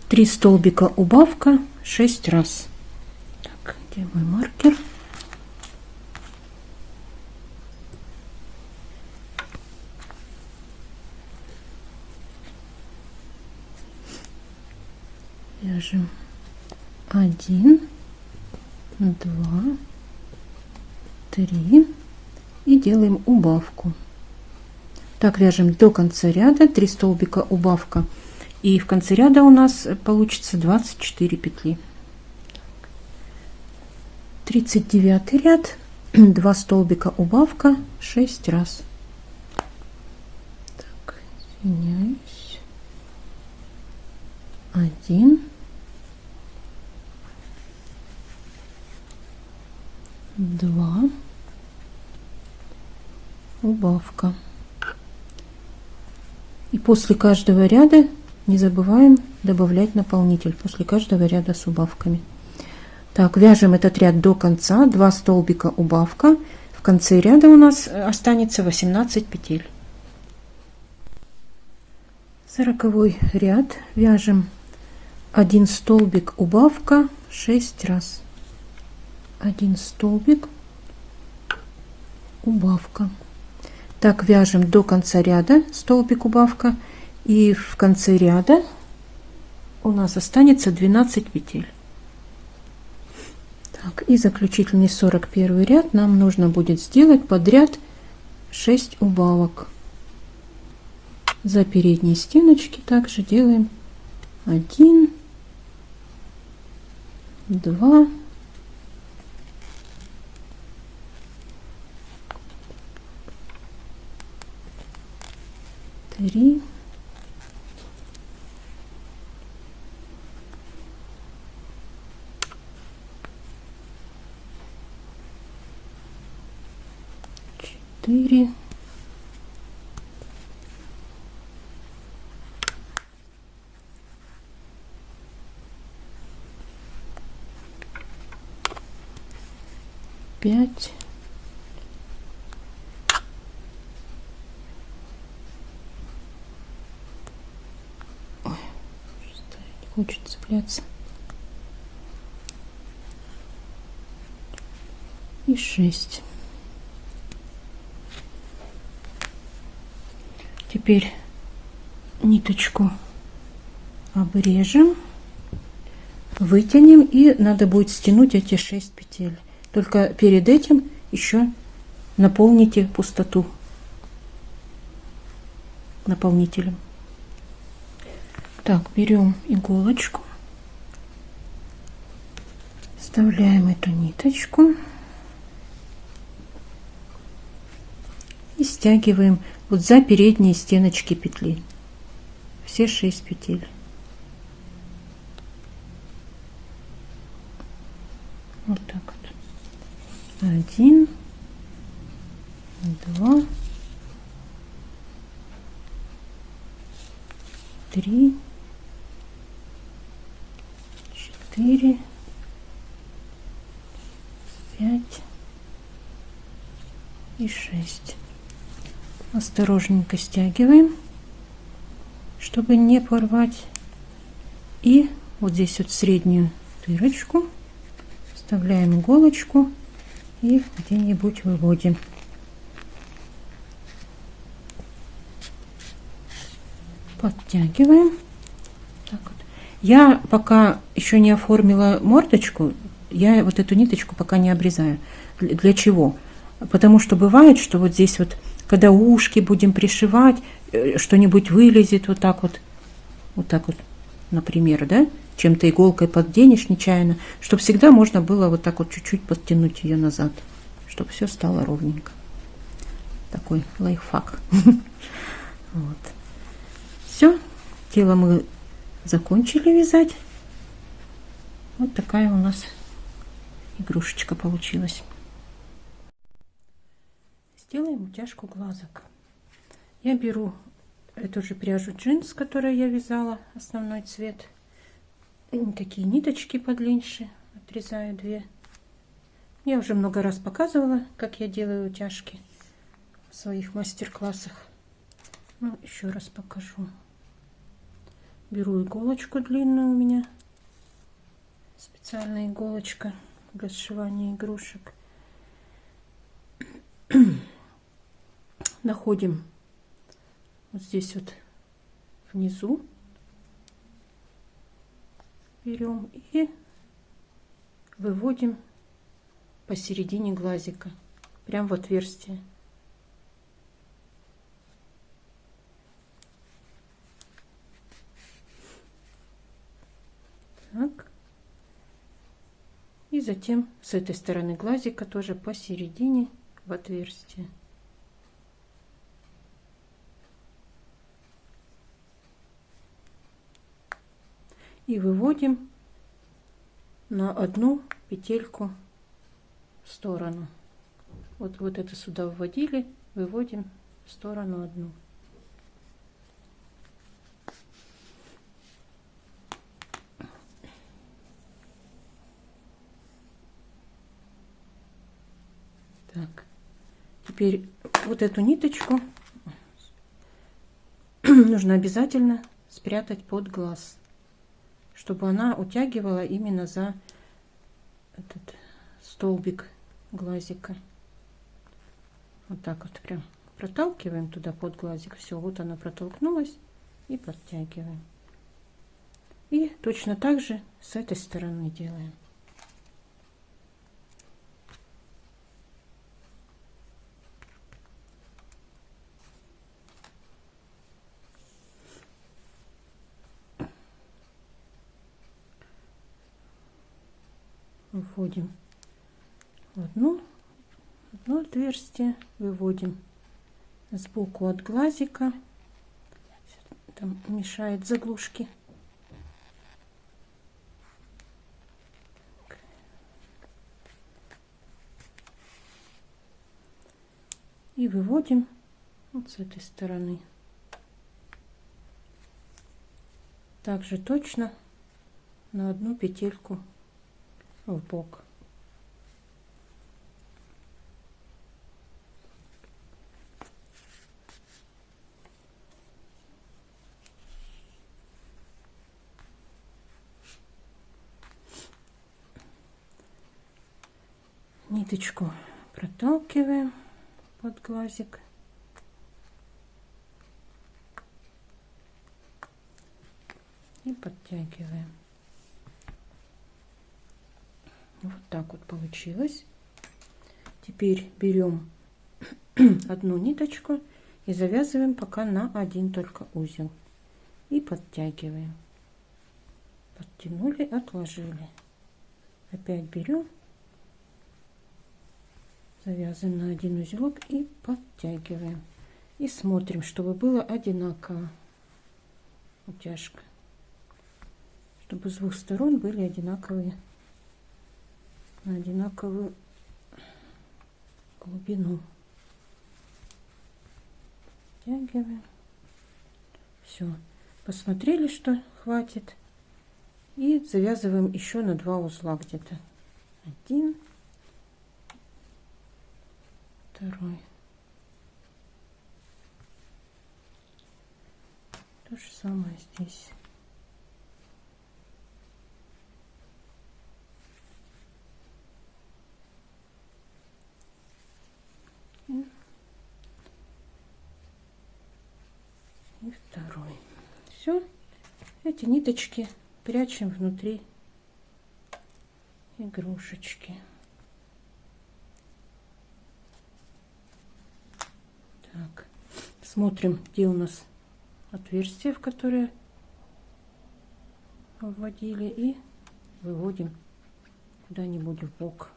3 столбика, убавка 6 раз. Так, где мой маркер? Вяжем 1, 2, 3 и делаем убавку. Так, вяжем до конца ряда 3 столбика, убавка. И в конце ряда у нас получится 24 петли. 39 ряд, 2 столбика, убавка 6 раз. Так, извиняюсь. 1, 2, убавка. И после каждого ряда не забываем добавлять наполнитель после каждого ряда с убавками. Так, вяжем этот ряд до конца. 2 столбика, убавка. В конце ряда у нас останется 18 петель. 40 ряд. Вяжем 1 столбик, убавка 6 раз. 1 столбик, убавка. Так, вяжем до конца ряда столбик, убавка. И в конце ряда у нас останется 12 петель. Так, и заключительный 41 ряд нам нужно будет сделать подряд 6 убавок. За передние стеночки также делаем 1, 2, 3, 4, 5, хочет цепляться, и 6. Теперь ниточку обрежем, вытянем, и надо будет стянуть эти 6 петель. Только перед этим еще наполните пустоту наполнителем. Так, берем иголочку, вставляем эту ниточку и стягиваем вот за передние стеночки петли все 6 петель. Вот так вот. 1, 2, 3, 4, 5 и 6. Осторожненько стягиваем, чтобы не порвать. И вот здесь вот среднюю дырочку вставляем иголочку и где-нибудь выводим. Подтягиваем. Так вот. Я пока еще не оформила мордочку, я вот эту ниточку пока не обрезаю. Для чего? Потому что бывает, что вот здесь вот, когда ушки будем пришивать, что-нибудь вылезет вот так вот, например, да, чем-то иголкой подденешь нечаянно, чтобы всегда можно было вот так вот чуть-чуть подтянуть ее назад, чтобы все стало ровненько. Такой лайфхак. Вот. Все, тело мы закончили вязать. Вот такая у нас игрушечка получилась. Сделаем утяжку глазок. Я беру эту же пряжу джинс, которую я вязала, основной цвет. Такие ниточки подлиннее, отрезаю 2. Я уже много раз показывала, как я делаю утяжки в своих мастер-классах. Ну, еще раз покажу. Беру иголочку длинную, у меня специальная иголочка для сшивания игрушек. Находим вот здесь вот внизу, берем и выводим посередине глазика, прям в отверстие. Так. И затем с этой стороны глазика тоже посередине в отверстие. И выводим на одну петельку в сторону. Вот это сюда вводили, выводим в сторону одну. Так, теперь вот эту ниточку нужно обязательно спрятать под глаз, чтобы она утягивала именно за этот столбик глазика. Вот так вот прям проталкиваем туда под глазик. Все, вот она протолкнулась, и подтягиваем. И точно так же с этой стороны делаем. вводим в одно отверстие, выводим сбоку от глазика, там мешает заглушки. И выводим вот с этой стороны. Также точно на одну петельку в бок. Ниточку проталкиваем под глазик. И подтягиваем. Вот так вот получилось. Теперь берем одну ниточку и завязываем пока на один только узел. И подтягиваем. Подтянули, отложили. Опять берем, завязываем на один узелок и подтягиваем. И смотрим, чтобы было одинаково утяжка. Чтобы с двух сторон были одинаковые, на одинаковую глубину. Подтягиваем. Все. Посмотрели, что хватит. И завязываем еще на 2 узла где-то. 1, 2. То же самое здесь. И второй. Все. Эти ниточки прячем внутри игрушечки. Так. Смотрим, где у нас отверстие, в которое вводили, и выводим куда-нибудь в бок.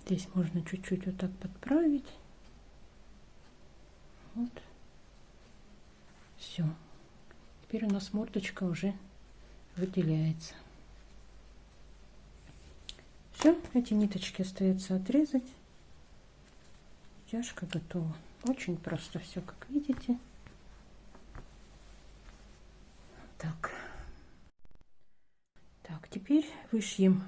Здесь можно чуть-чуть вот так подправить. Вот. Все. Теперь у нас мордочка уже выделяется. Все, эти ниточки остается отрезать. Утяжка готова. Очень просто все, как видите. Так. Так, теперь вышьем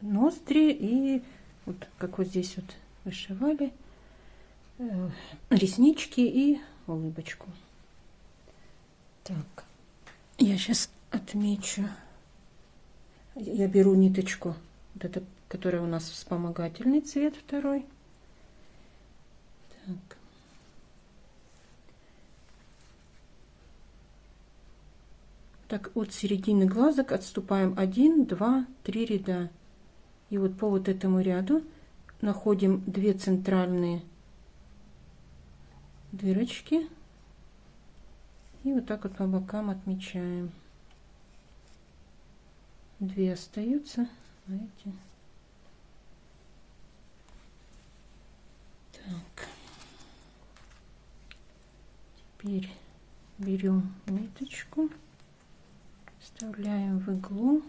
ноздри и вот как вот здесь вот вышивали, реснички и улыбочку. Так, я сейчас отмечу. Я беру ниточку, вот эта, которая у нас вспомогательный цвет, второй. Так. Так, от середины глазок отступаем 1, 2, 3 ряда. И вот по вот этому ряду находим 2 центральные дырочки. И вот так вот по бокам отмечаем. 2 остаются, а эти... Так. Теперь берем ниточку, вставляем в иглу.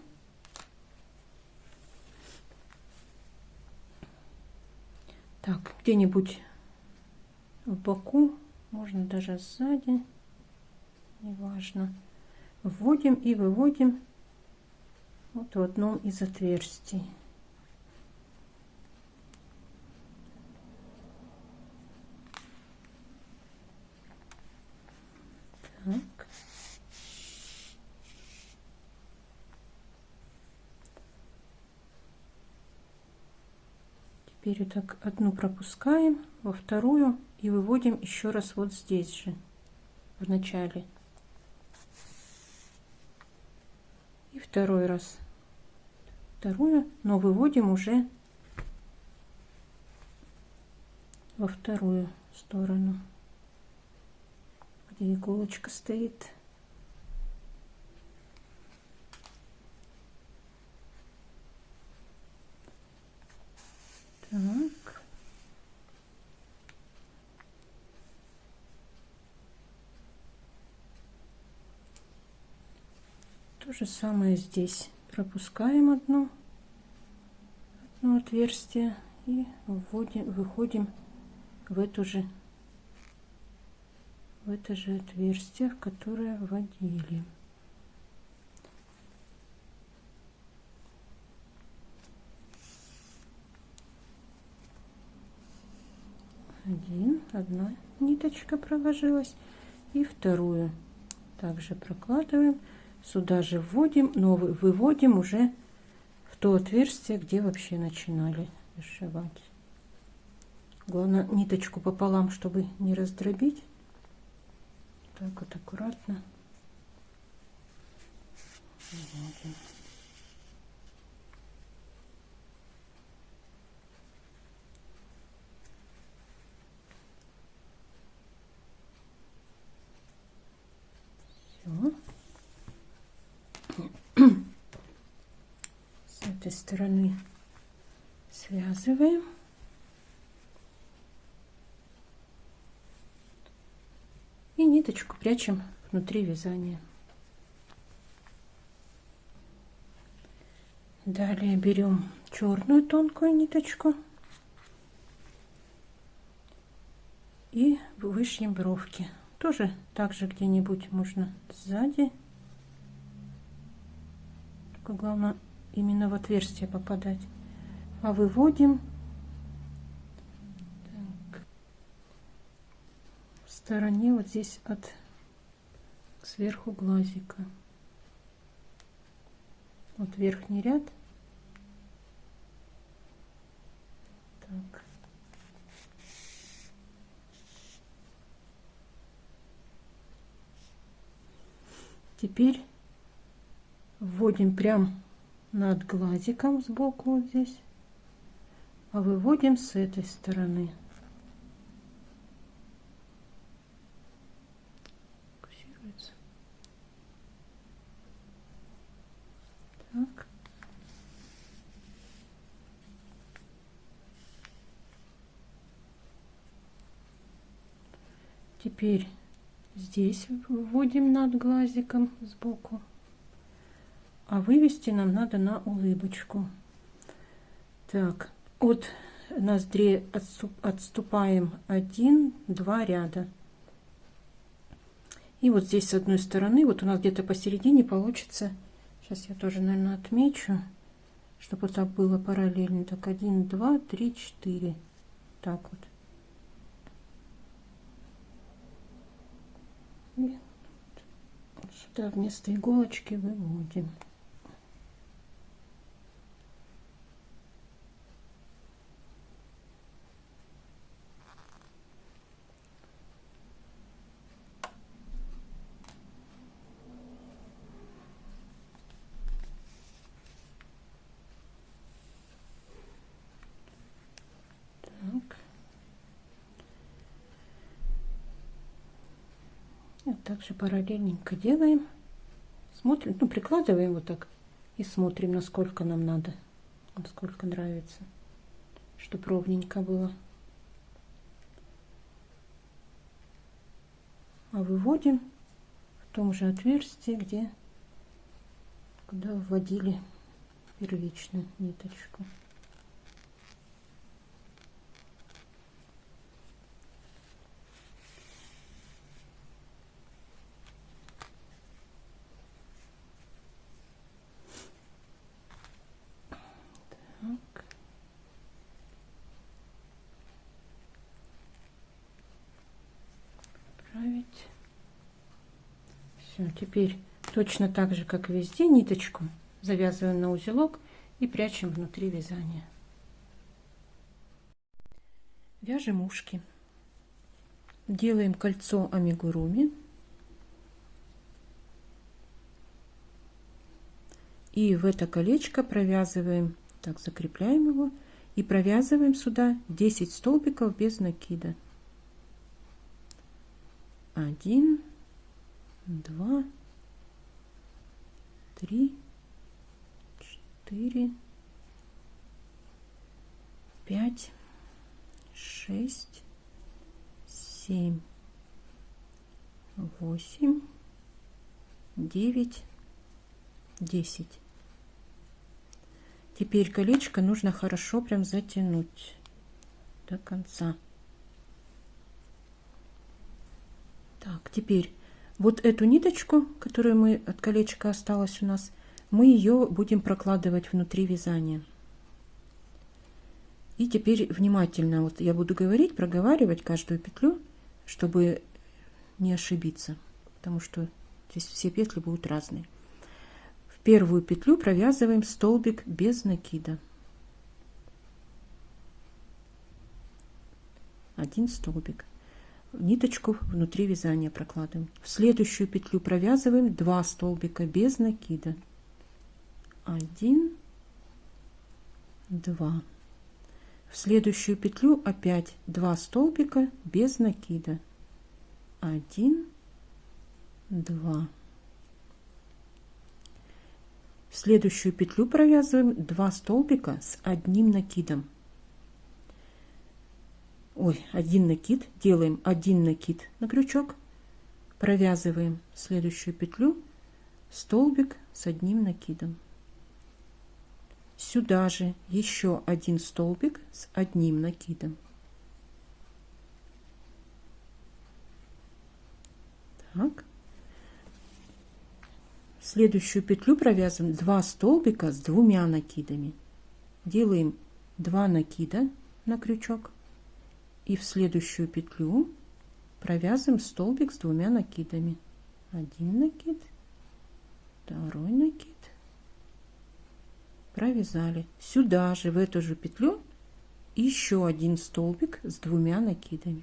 Так, где-нибудь в боку, можно даже сзади, неважно. Вводим и выводим вот в одном из отверстий. Так. Теперь вот так одну пропускаем, во вторую и выводим еще раз вот здесь же, в начале. И второй раз. Вторую, но выводим уже во вторую сторону, где иголочка стоит. Так. То же самое здесь. Пропускаем одно отверстие и выходим в это же отверстие, в которое вводили. Одна ниточка проложилась, и вторую также прокладываем, сюда же вводим, но выводим уже в то отверстие, где вообще начинали вышивать. Главное ниточку пополам, чтобы не раздробить. Так вот аккуратно вводим. С этой стороны связываем. И ниточку прячем внутри вязания. Далее берем черную тонкую ниточку и вышьем бровки. Тоже так же где-нибудь можно сзади. Только главное именно в отверстие попадать. А выводим так, в стороне вот здесь от сверху глазика. Вот верхний ряд. Так. Теперь вводим прям над глазиком сбоку вот здесь, а выводим с этой стороны. Фокусируется. Так. Теперь здесь вводим над глазиком сбоку, а вывести нам надо на улыбочку. Так, от ноздри отступаем 1-2 ряда. И вот здесь с одной стороны, вот у нас где-то посередине получится, сейчас я тоже, наверное, отмечу, чтобы вот так было параллельно. Так, 1, 2, 3, 4. Так вот. И вот сюда вместо иголочки выводим. Так. Вот так же параллельненько делаем. Смотрим, ну, прикладываем вот так и смотрим, насколько нам надо, насколько нравится, чтобы ровненько было. А выводим в том же отверстии, куда вводили первичную ниточку. Так. Править. Все, теперь точно так же, как и везде, ниточку завязываем на узелок и прячем внутри вязания. Вяжем ушки. Делаем кольцо амигуруми. И в это колечко провязываем, так закрепляем его и провязываем сюда 10 столбиков без накида. 1, 2, 3, 4, 5, 6, 7, 8, 9, 10. Теперь колечко нужно хорошо прям затянуть до конца. Так, теперь вот эту ниточку, которую мы от колечка осталась у нас, мы ее будем прокладывать внутри вязания. И теперь внимательно, вот я буду говорить, проговаривать каждую петлю, чтобы не ошибиться, потому что здесь все петли будут разные. В первую петлю провязываем столбик без накида. 1 столбик. Ниточку внутри вязания прокладываем. В следующую петлю провязываем 2 столбика без накида. 1, 2. В следующую петлю опять 2 столбика без накида. 1, 2. В следующую петлю провязываем 2 столбика с одним накидом. Ой, 1 накид, делаем 1 накид на крючок, провязываем в следующую петлю столбик с одним накидом. Сюда же еще 1 столбик с одним накидом. Так. В следующую петлю провязываем 2 столбика с 2 накидами. Делаем 2 накида на крючок. И в следующую петлю провязываем столбик с 2 накидами. 1 накид, 2 накид. Провязали. Сюда же, в эту же петлю, еще 1 столбик с 2 накидами.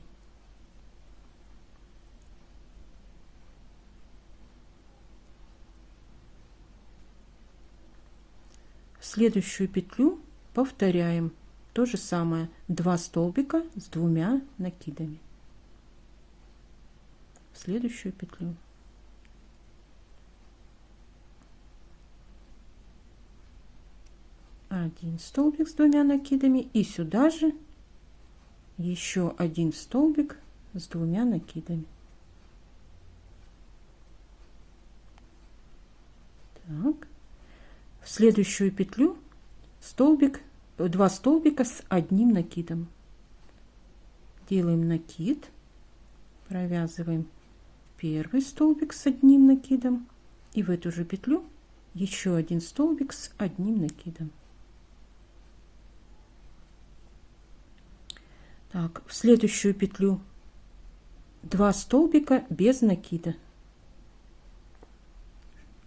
В следующую петлю повторяем то же самое, 2 столбика с 2 накидами. В следующую петлю. Один столбик с 2 накидами, и сюда же еще 1 столбик с 2 накидами. Так. В следующую петлю столбик, 2 столбика с одним накидом. Делаем накид, провязываем первый столбик с одним накидом, и в эту же петлю еще 1 столбик с одним накидом. Так, в следующую петлю 2 столбика без накида.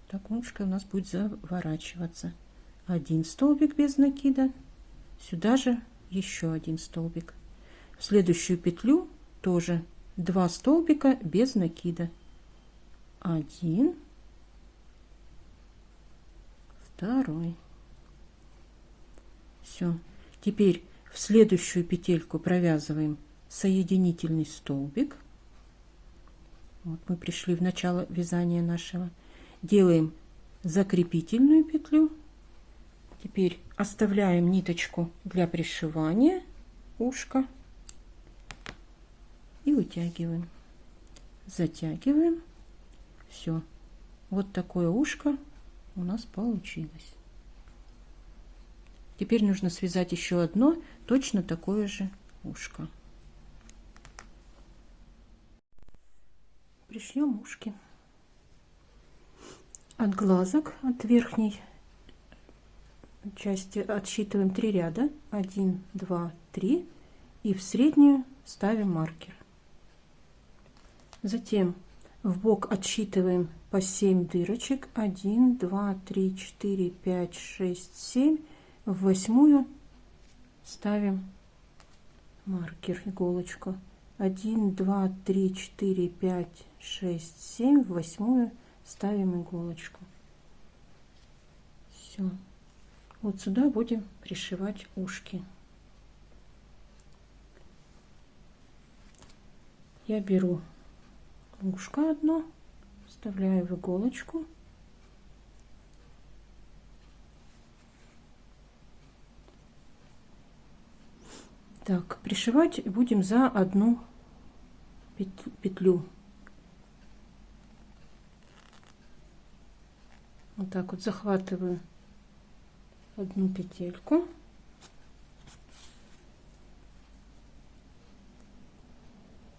Так, ушко у нас будет заворачиваться. 1 столбик без накида, сюда же еще 1 столбик. В следующую петлю тоже 2 столбика без накида. 1, 2. Все. Теперь в следующую петельку провязываем соединительный столбик. Вот мы пришли в начало вязания нашего. Делаем закрепительную петлю. Теперь оставляем ниточку для пришивания ушка и вытягиваем, затягиваем. Все, вот такое ушко у нас получилось. Теперь нужно связать еще одно точно такое же ушко. Пришьем ушки. От глазок, от верхней части отсчитываем 3 ряда. 1, 2, 3. И в среднюю ставим маркер. Затем в бок отсчитываем по 7 дырочек. 1, 2, 3, 4, 5, 6, 7. В 8-ю ставим маркер, иголочку. 1, 2, 3, 4, 5, 6, 7. В 8 ставим иголочку. Все. Вот сюда будем пришивать ушки. Я беру ушко одно, вставляю в иголочку. Так, пришивать будем за одну петлю. Вот так вот захватываю одну петельку.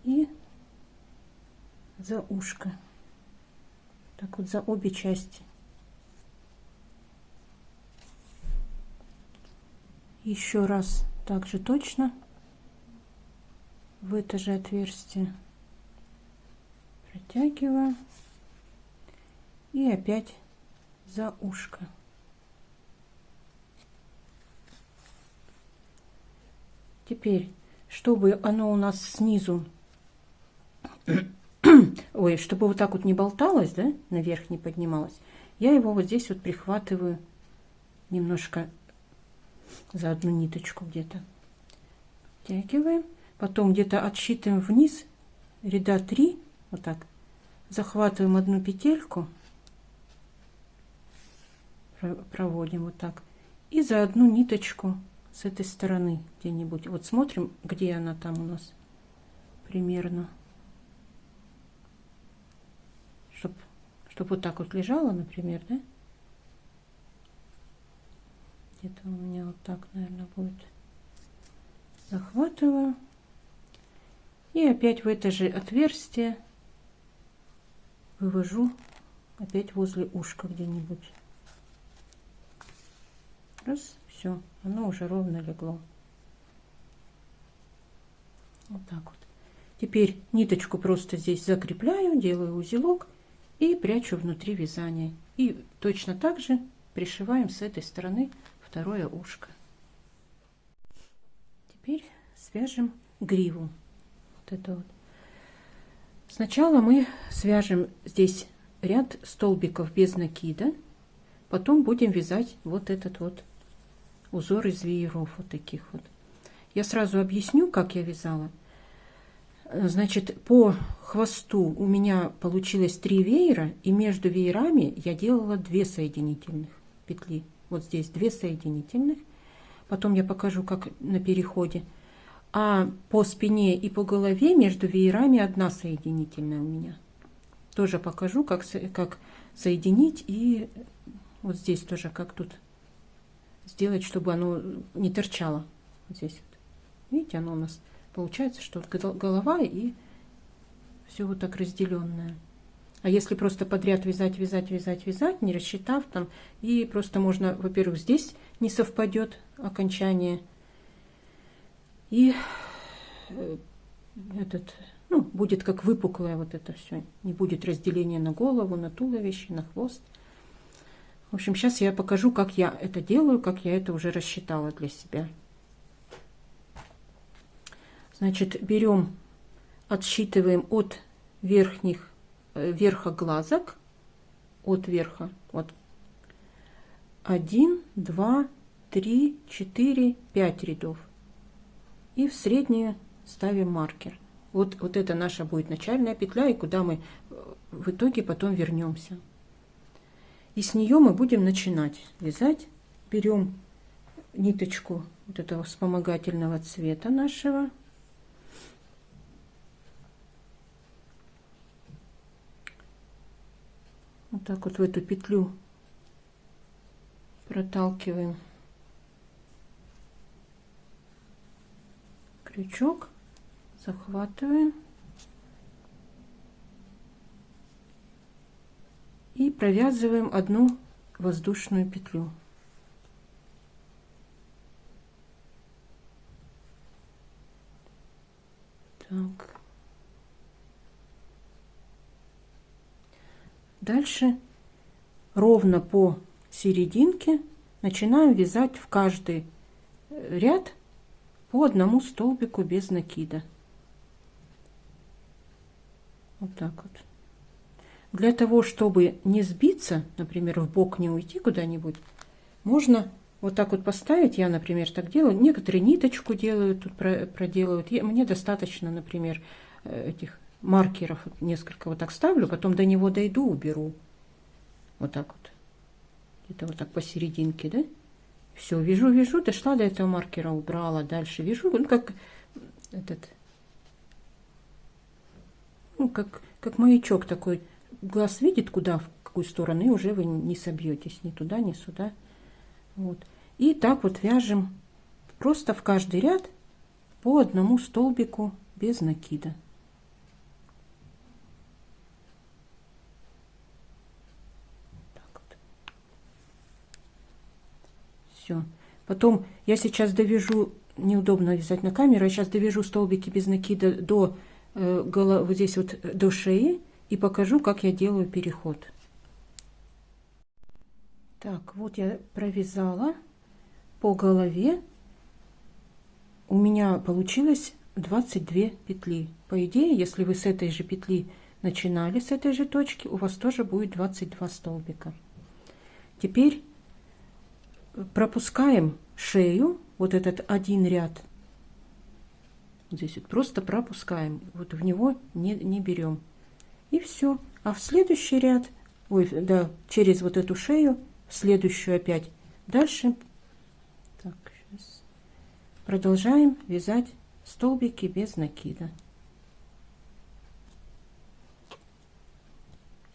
И за ушко. Так вот за обе части. Еще раз также точно в это же отверстие протягиваю и опять за ушко. Теперь, чтобы оно у нас снизу, ой, чтобы вот так вот не болталось, да, наверх не поднималось, я его вот здесь вот прихватываю немножко за одну ниточку где-то. Втягиваем, потом где-то отсчитываем вниз ряда 3, вот так, захватываем одну петельку, проводим вот так, и за одну ниточку с этой стороны где-нибудь. Вот смотрим, где она там у нас примерно. Чтоб вот так вот лежала, например, да? Где-то у меня вот так, наверное, будет. Захватываю. И опять в это же отверстие вывожу опять возле ушка где-нибудь. Раз, все, оно уже ровно легло. Вот так вот. Теперь ниточку просто здесь закрепляю, делаю узелок и прячу внутри вязания. И точно так же пришиваем с этой стороны второе ушко. Теперь свяжем гриву. Вот это вот. Сначала мы свяжем здесь ряд столбиков без накида, потом будем вязать вот этот вот узор из вееров, вот таких вот. Я сразу объясню, как я вязала. Значит, по хвосту у меня получилось 3 веера, и между веерами я делала 2 соединительных петли. Вот здесь 2 соединительных. Потом я покажу, как на переходе. А по спине и по голове между веерами 1 соединительная у меня. Тоже покажу, как соединить, и вот здесь тоже как тут сделать, чтобы оно не торчало. Вот здесь вот. Видите, оно у нас получается, что голова и все вот так разделенное. А если просто подряд вязать, не рассчитав там, и просто можно, во-первых, здесь не совпадет окончание, и будет как выпуклое вот это все. Не будет разделения на голову, на туловище, на хвост. В общем, сейчас я покажу, как я это делаю, как я это уже рассчитала для себя. Значит, берем, отсчитываем от верха глазок, от верха, вот 1, 2, 3, 4, 5 рядов. И в среднюю ставим маркер. Вот это наша будет начальная петля, и куда мы в итоге потом вернемся. И с нее мы будем начинать вязать. Берем ниточку вот этого вспомогательного цвета нашего. Вот так вот в эту петлю проталкиваем крючок, захватываем и провязываем 1 воздушную петлю. Так. Дальше ровно по серединке начинаем вязать в каждый ряд по одному столбику без накида. Вот так вот. Для того, чтобы не сбиться, например, в бок не уйти куда-нибудь, можно вот так вот поставить. Я, например, так делаю. Некоторые ниточку делают, тут проделывают. Мне достаточно, например, этих маркеров несколько вот так ставлю, потом до него дойду, уберу. Вот так вот. Где-то вот так посерединке, да? Все, вяжу, дошла до этого маркера, убрала. Дальше вяжу, ну, как этот, ну, как маячок такой. Глаз видит, куда, в какую сторону, и уже вы не собьетесь ни туда, ни сюда. Вот. И так вот вяжем просто в каждый ряд по одному столбику без накида. Так вот. Все. Потом я сейчас довяжу, неудобно вязать на камеру, я сейчас довяжу столбики без накида до вот здесь вот до шеи и покажу, как я делаю переход. Так, вот я провязала по голове. У меня получилось 22 петли. По идее, если вы с этой же петли начинали, с этой же точки, у вас тоже будет 22 столбика. Теперь пропускаем шею, вот этот один ряд. Здесь вот просто пропускаем, вот в него не берем. И все. А в следующий ряд, ой, да, через вот эту шею, в следующую опять. Дальше так, сейчас продолжаем вязать столбики без накида.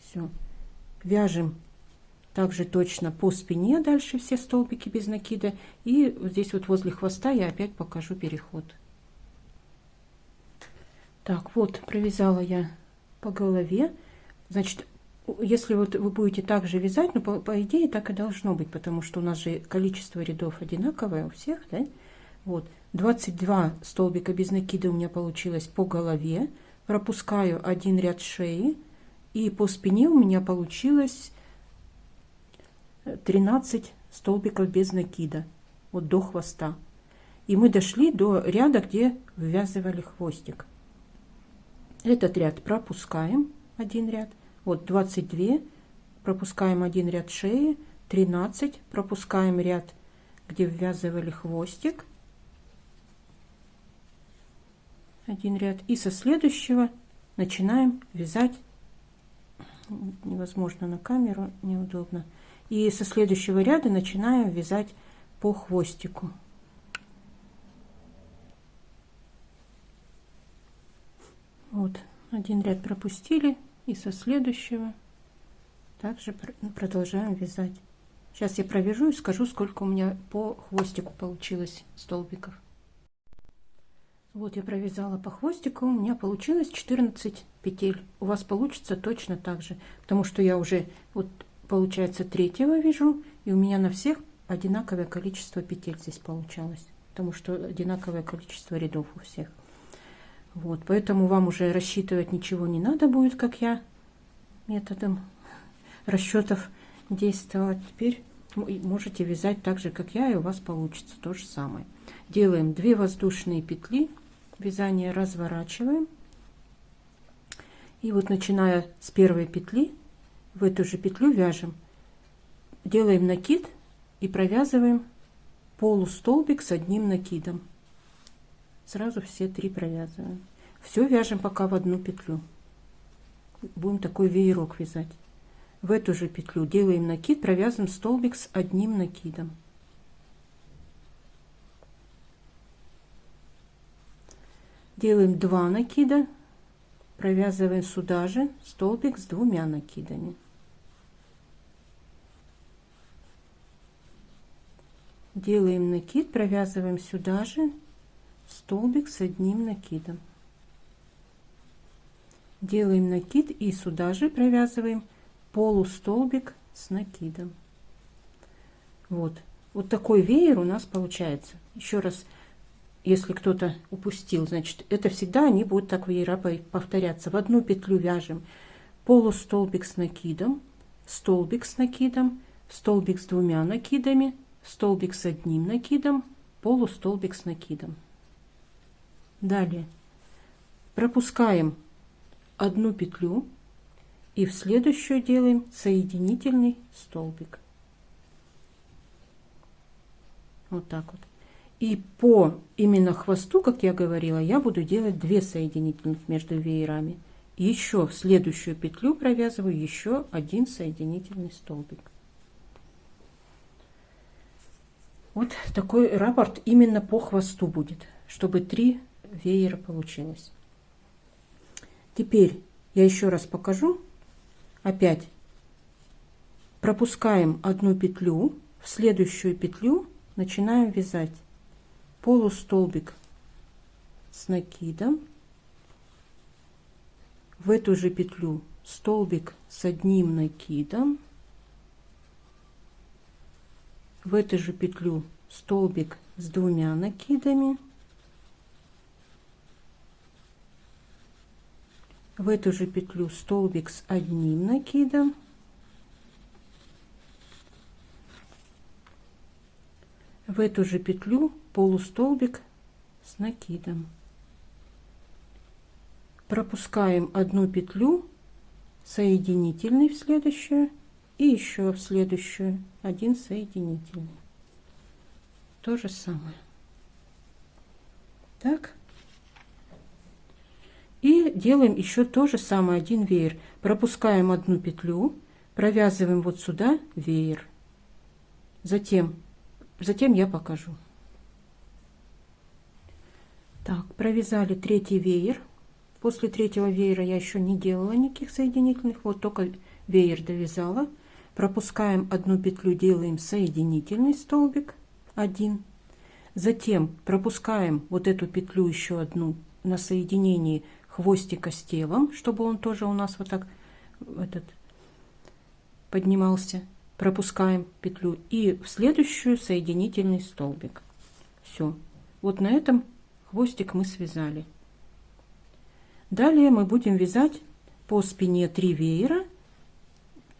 Все. Вяжем также точно по спине дальше все столбики без накида. И вот здесь вот возле хвоста я опять покажу переход. Так, вот провязала я по голове. Значит, если вот вы будете также вязать, ну, по идее так и должно быть, потому что у нас же количество рядов одинаковое у всех, да? Вот, 22 столбика без накида у меня получилось по голове. Пропускаю один ряд шеи, и по спине у меня получилось 13 столбиков без накида, вот до хвоста. И мы дошли до ряда, где ввязывали хвостик. Этот ряд пропускаем, один ряд, вот 22, пропускаем один ряд шеи, 13, пропускаем ряд, где ввязывали хвостик, один ряд, и со следующего начинаем вязать. Невозможно на камеру, неудобно. И со следующего ряда начинаем вязать по хвостику. Вот, один ряд пропустили, и со следующего также продолжаем вязать. Сейчас я провяжу и скажу, сколько у меня по хвостику получилось столбиков. Вот я провязала по хвостику, у меня получилось 14 петель. У вас получится точно так же, потому что я уже, вот получается, третьего вяжу, и у меня на всех одинаковое количество петель здесь получалось, потому что одинаковое количество рядов у всех. Вот, поэтому вам уже рассчитывать ничего не надо будет, как я методом расчетов действовала. Теперь можете вязать так же, как я, и у вас получится то же самое. Делаем 2 воздушные петли, вязание разворачиваем. И вот начиная с первой петли, в эту же петлю вяжем. Делаем накид и провязываем полустолбик с одним накидом. Сразу все 3 провязываем. Все вяжем пока в одну петлю. Будем такой веерок вязать. В эту же петлю делаем накид, провязываем столбик с одним накидом. Делаем 2 накида, провязываем сюда же столбик с 2 накидами. Делаем накид, провязываем сюда же столбик с одним накидом. Делаем накид и сюда же провязываем полустолбик с накидом. Вот такой веер у нас получается. Еще раз, если кто-то упустил, значит, это всегда они будут так веера повторяться. В одну петлю вяжем полустолбик с накидом, столбик с накидом, столбик с 2 накидами, столбик с одним накидом, полустолбик с накидом. Далее пропускаем одну петлю и в следующую делаем соединительный столбик. Вот так вот. И по именно хвосту, как я говорила, я буду делать 2 соединительных между веерами. И еще в следующую петлю провязываю еще 1 соединительный столбик. Вот такой раппорт именно по хвосту будет, чтобы 3 веера получилось. Теперь я еще раз покажу. Опять пропускаем одну петлю, в следующую петлю начинаем вязать полустолбик с накидом, в эту же петлю столбик с одним накидом, в эту же петлю столбик с 2 накидами, в эту же петлю столбик с одним накидом, в эту же петлю полустолбик с накидом. Пропускаем одну петлю, соединительный в следующую и еще в следующую 1 соединительный. То же самое. Так. И делаем еще то же самое, 1 веер. Пропускаем одну петлю, провязываем вот сюда веер. Затем я покажу. Так, провязали 3-й веер. После 3-го веера я еще не делала никаких соединительных, вот только веер довязала. Пропускаем одну петлю, делаем соединительный столбик 1. Затем пропускаем вот эту петлю еще одну на соединении хвостика с телом, чтобы он тоже у нас вот так поднимался. Пропускаем петлю и в следующую соединительный столбик. Все. Вот на этом хвостик мы связали. Далее мы будем вязать по спине 3 веера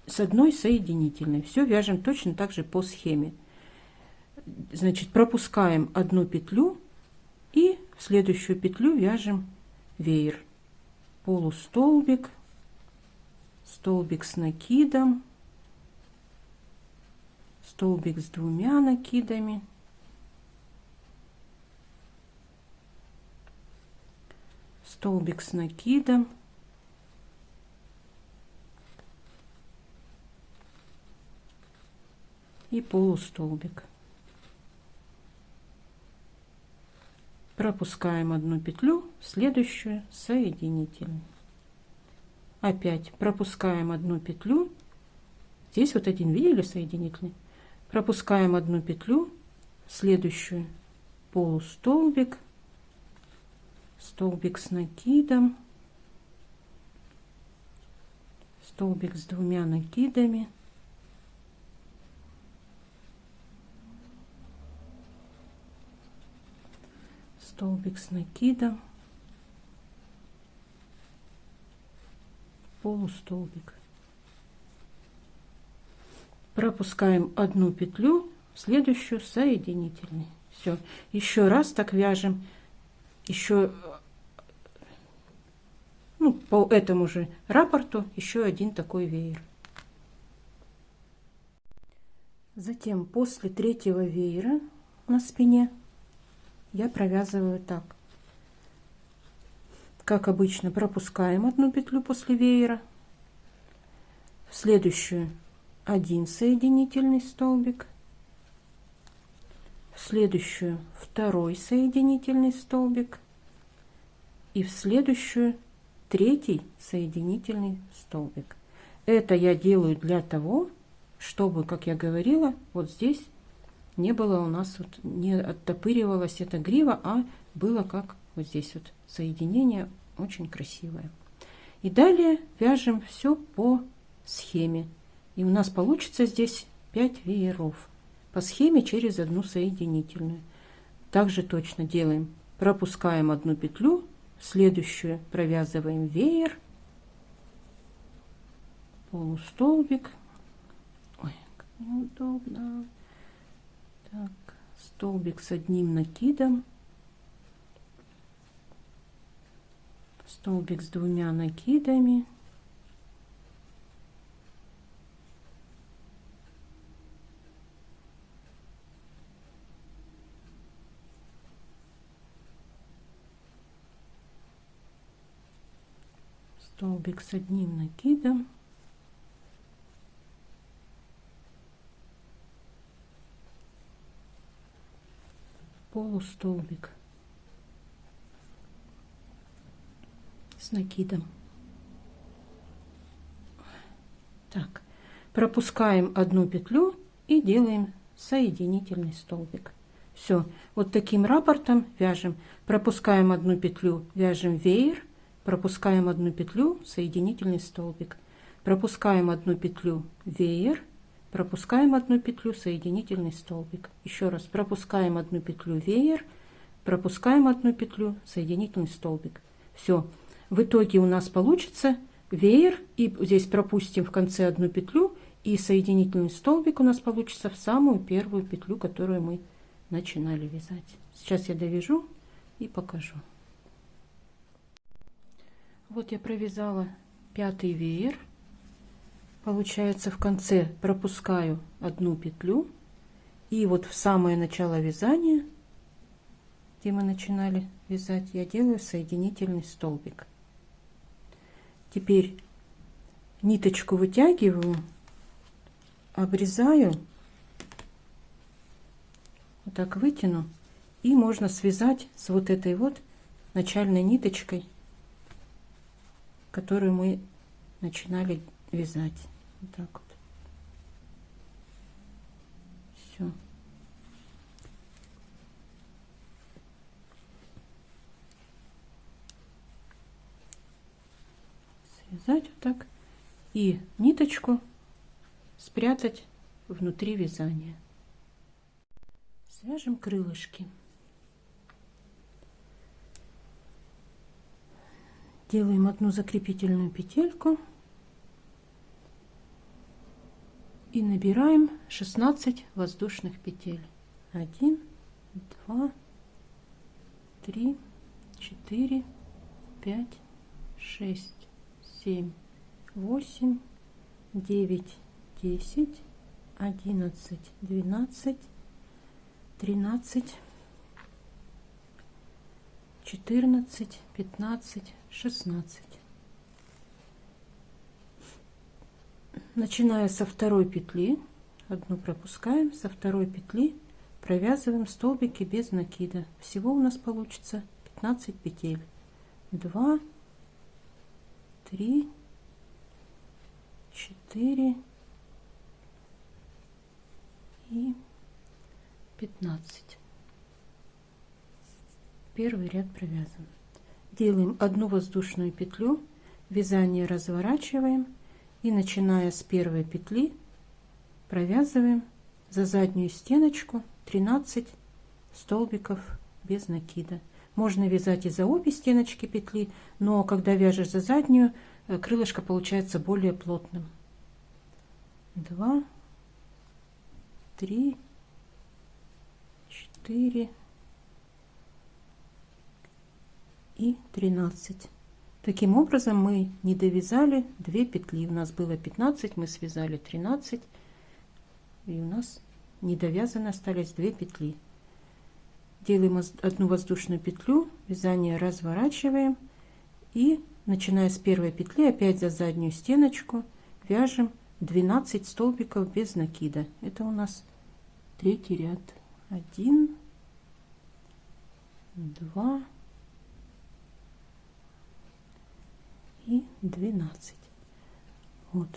с 1 соединительной. Все вяжем точно так же по схеме. Значит, пропускаем одну петлю и в следующую петлю вяжем веер. Полустолбик, столбик с накидом, столбик с 2 накидами, столбик с накидом, и полустолбик. Пропускаем одну петлю, следующую соединительную. Опять пропускаем одну петлю. Здесь вот 1, видели, соединительный. Пропускаем одну петлю, следующую полустолбик, столбик с накидом, столбик с 2 накидами, столбик с накидом, полустолбик. Пропускаем одну петлю, следующую соединительный. Все. Еще раз так вяжем. Еще по этому же раппорту еще 1 такой веер. Затем после 3-го веера на спине я провязываю так. Как обычно, пропускаем одну петлю после веера, в следующую 1 соединительный столбик, в следующую 2 соединительный столбик и в следующую 3 соединительный столбик. Это я делаю для того, чтобы, как я говорила, вот здесь не было у нас вот, не оттопыривалась эта грива, а было как вот здесь вот соединение очень красивое. И далее вяжем все по схеме. И у нас получится здесь 5 вееров по схеме через 1 соединительную. Также точно делаем. Пропускаем одну петлю, в следующую провязываем веер, полустолбик. Ой, как неудобно. Так, столбик с 1 накидом, Столбик с 2 накидами. Столбик с 1 накидом. Полустолбик с накидом. Так, пропускаем 1 петлю и делаем соединительный столбик. Все, вот таким раппортом вяжем. Пропускаем 1 петлю, вяжем веер, пропускаем 1 петлю, соединительный столбик, пропускаем 1 петлю, веер, пропускаем 1 петлю, соединительный столбик. Еще раз, пропускаем 1 петлю, веер, пропускаем 1 петлю, соединительный столбик. Все, в итоге у нас получится веер, и здесь пропустим в конце 1 петлю, и соединительный столбик у нас получится в самую первую петлю, которую мы начинали вязать. Сейчас я довяжу и покажу. Вот я провязала 5-й веер. Получается, в конце пропускаю 1 петлю, и вот в самое начало вязания, где мы начинали вязать, я делаю соединительный столбик. Теперь ниточку вытягиваю, обрезаю, вот так вытяну, и можно связать с вот этой вот начальной ниточкой, которую мы начинали вязать. Вот так вот. Все. Связать вот так и ниточку спрятать внутри вязания. Свяжем крылышки. Делаем 1 закрепительную петельку и набираем 16 воздушных петель. 1, 2, 3, 4, 5, 6, 7, 8, 9, 10, 11, 12, 13, 14, 15, 16. Начиная со 2 петли, 1 пропускаем, со 2 петли провязываем столбики без накида. Всего у нас получится 15 петель. 2, 3, 4 и 15. Первый ряд провязан. Делаем 1 воздушную петлю, вязание разворачиваем и, начиная с 1 петли, провязываем за заднюю стеночку 13 столбиков без накида. Можно вязать и за обе стеночки петли, но когда вяжешь за заднюю, крылышко получается более плотным. 2, 3, 4 и 13. Таким образом мы не довязали 2 петли. У нас было 15, мы связали 13, и у нас недовязаны остались 2 петли. Делаем 1 воздушную петлю, вязание разворачиваем и, начиная с 1 петли, опять за заднюю стеночку вяжем 12 столбиков без накида. Это у нас 3-й ряд. 1, 2 и 12. Вот.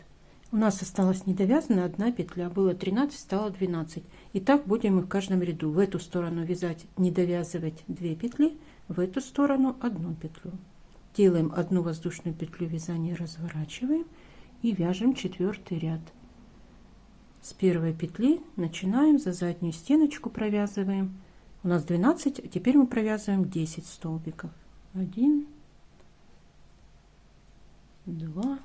У нас осталась недовязанная 1 петля. Было 13, стало 12. И так будем и в каждом ряду. В эту сторону вязать, не довязывать 2 петли, в эту сторону 1 петлю. Делаем 1 воздушную петлю, вязание разворачиваем и вяжем 4-й ряд. С 1 петли начинаем, за заднюю стеночку провязываем. У нас 12, а теперь мы провязываем 10 столбиков. 1, 2,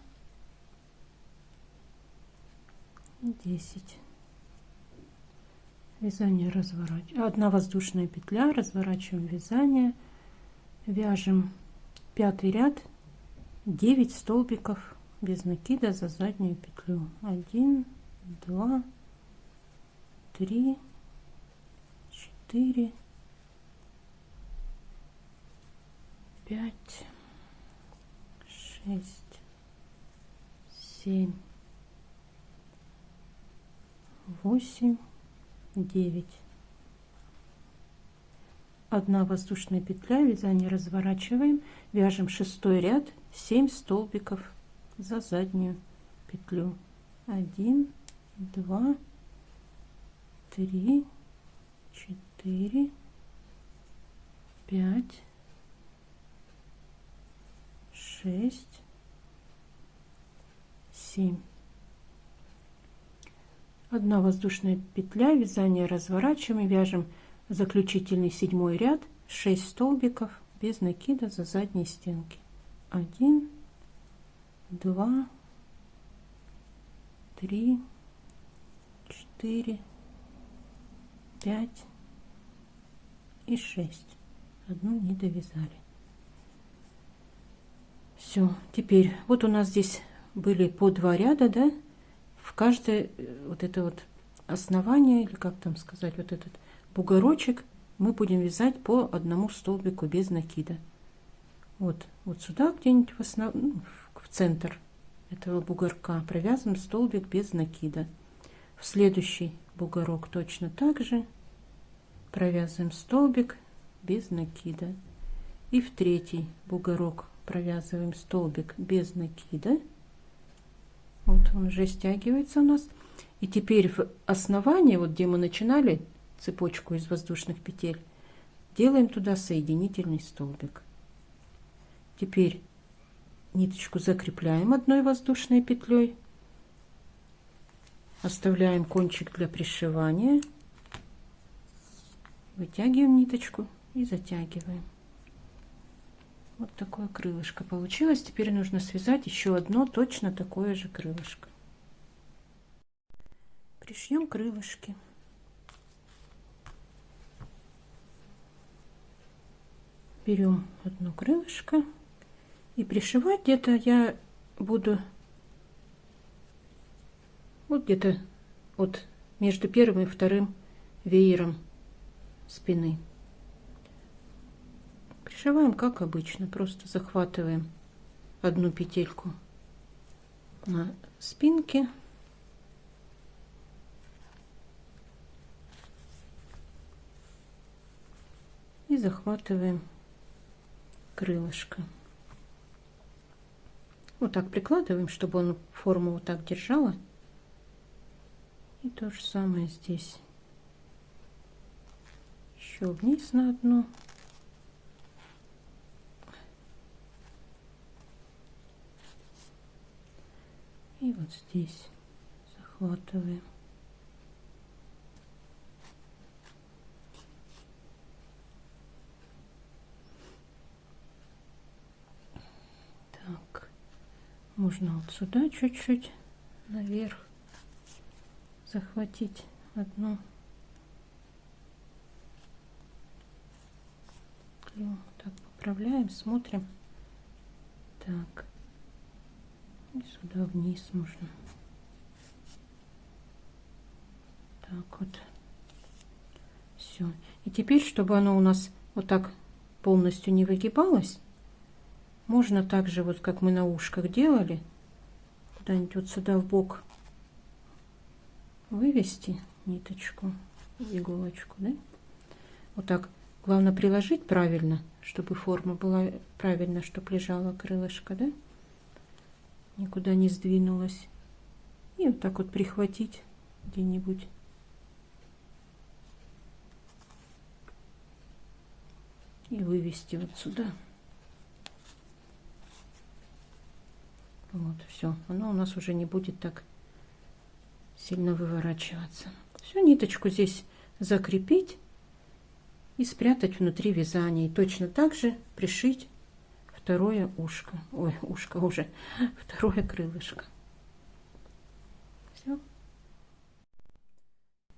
10. Вязание разворачиваем. 1 воздушная петля, разворачиваем вязание, вяжем 5 ряд, 9 столбиков без накида за заднюю петлю. 1, 2, 3, 4, 5, 6, 7, 8, 9. Одна воздушная петля, вязание разворачиваем, вяжем 6 ряд, 7 столбиков за заднюю петлю. 1, 2, 3, 4, 5, 6, 7. Одна воздушная петля, вязание разворачиваем, вяжем заключительный 7 ряд, 6 столбиков без накида за задние стенки. 1, 2, 3, 4, 5 и 6. Одну не довязали. Все, теперь вот у нас здесь были по 2 ряда, да, в каждое вот это вот основание, или как там сказать, вот этот бугорочек мы будем вязать по одному столбику без накида. Вот сюда где-нибудь в центр этого бугорка провязываем столбик без накида. В следующий бугорок точно так же провязываем столбик без накида. И в третий бугорок провязываем столбик без накида. Вот он уже стягивается у нас. И теперь в основании, вот где мы начинали цепочку из воздушных петель, делаем туда соединительный столбик. Теперь ниточку закрепляем одной воздушной петлей, оставляем кончик для пришивания, вытягиваем ниточку и затягиваем. Вот такое крылышко получилось. Теперь нужно связать еще одно точно такое же крылышко. Пришьем крылышки. Берем одно крылышко и пришивать где-то я буду вот где-то вот между первым и вторым веером спины. Пришиваем как обычно, просто захватываем одну петельку на спинке и захватываем крылышко. Вот так прикладываем, чтобы он форму вот так держала. И то же самое здесь. Еще вниз на одну. И вот здесь захватываем. Так, можно вот сюда чуть-чуть наверх захватить одну. Так, поправляем, смотрим. Так. И сюда вниз можно. Так вот. Все. И теперь, чтобы оно у нас вот так полностью не выгибалось, можно также, вот как мы на ушках делали, куда-нибудь вот сюда в бок вывести ниточку, иголочку, да? Вот так. Главное приложить правильно, чтобы форма была правильно, чтобы лежала крылышко, да? Никуда не сдвинулась. И вот так вот прихватить где-нибудь. И вывести вот сюда. Вот, все. Оно у нас уже не будет так сильно выворачиваться. Всю ниточку здесь закрепить и спрятать внутри вязания. И точно так же пришить второе ушко. Ой, ушко уже. Второе крылышко. Все.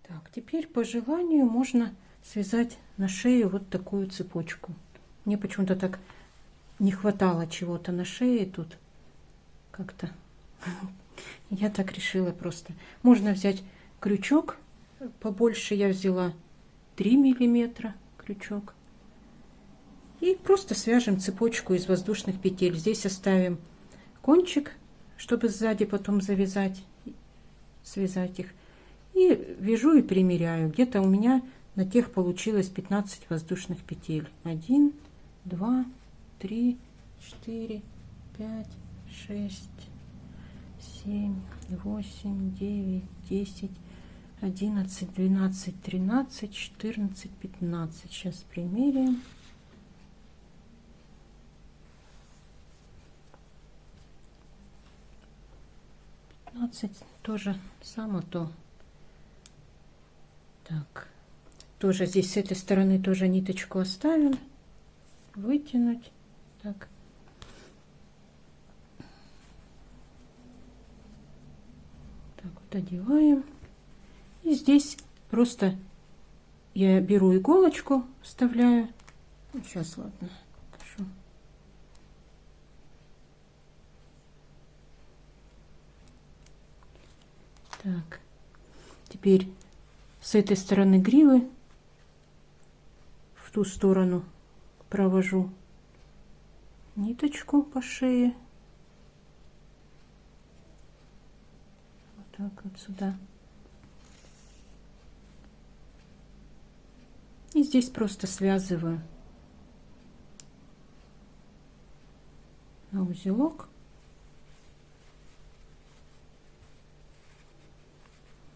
Так, теперь по желанию можно связать на шею вот такую цепочку. Мне почему-то так не хватало чего-то на шее тут как-то. Я так решила просто. Можно взять крючок побольше, я взяла 3 миллиметра крючок. И просто свяжем цепочку из воздушных петель. Здесь оставим кончик, чтобы сзади потом завязать, связать их. И вяжу и примеряю. Где-то у меня на тех получилось 15 воздушных петель. 1, 2, 3, 4, 5, 6, 7, 8, 9, 10, 11, 12, 13, 14, 15. Сейчас примеряем. 15 тоже само то. Так, тоже здесь с этой стороны тоже ниточку оставим, вытянуть. Так. Так вот одеваем. И здесь просто я беру иголочку, вставляю. Сейчас, ладно, покажу. Так, теперь с этой стороны гривы в ту сторону провожу ниточку по шее. Вот так вот сюда. И здесь просто связываю на узелок.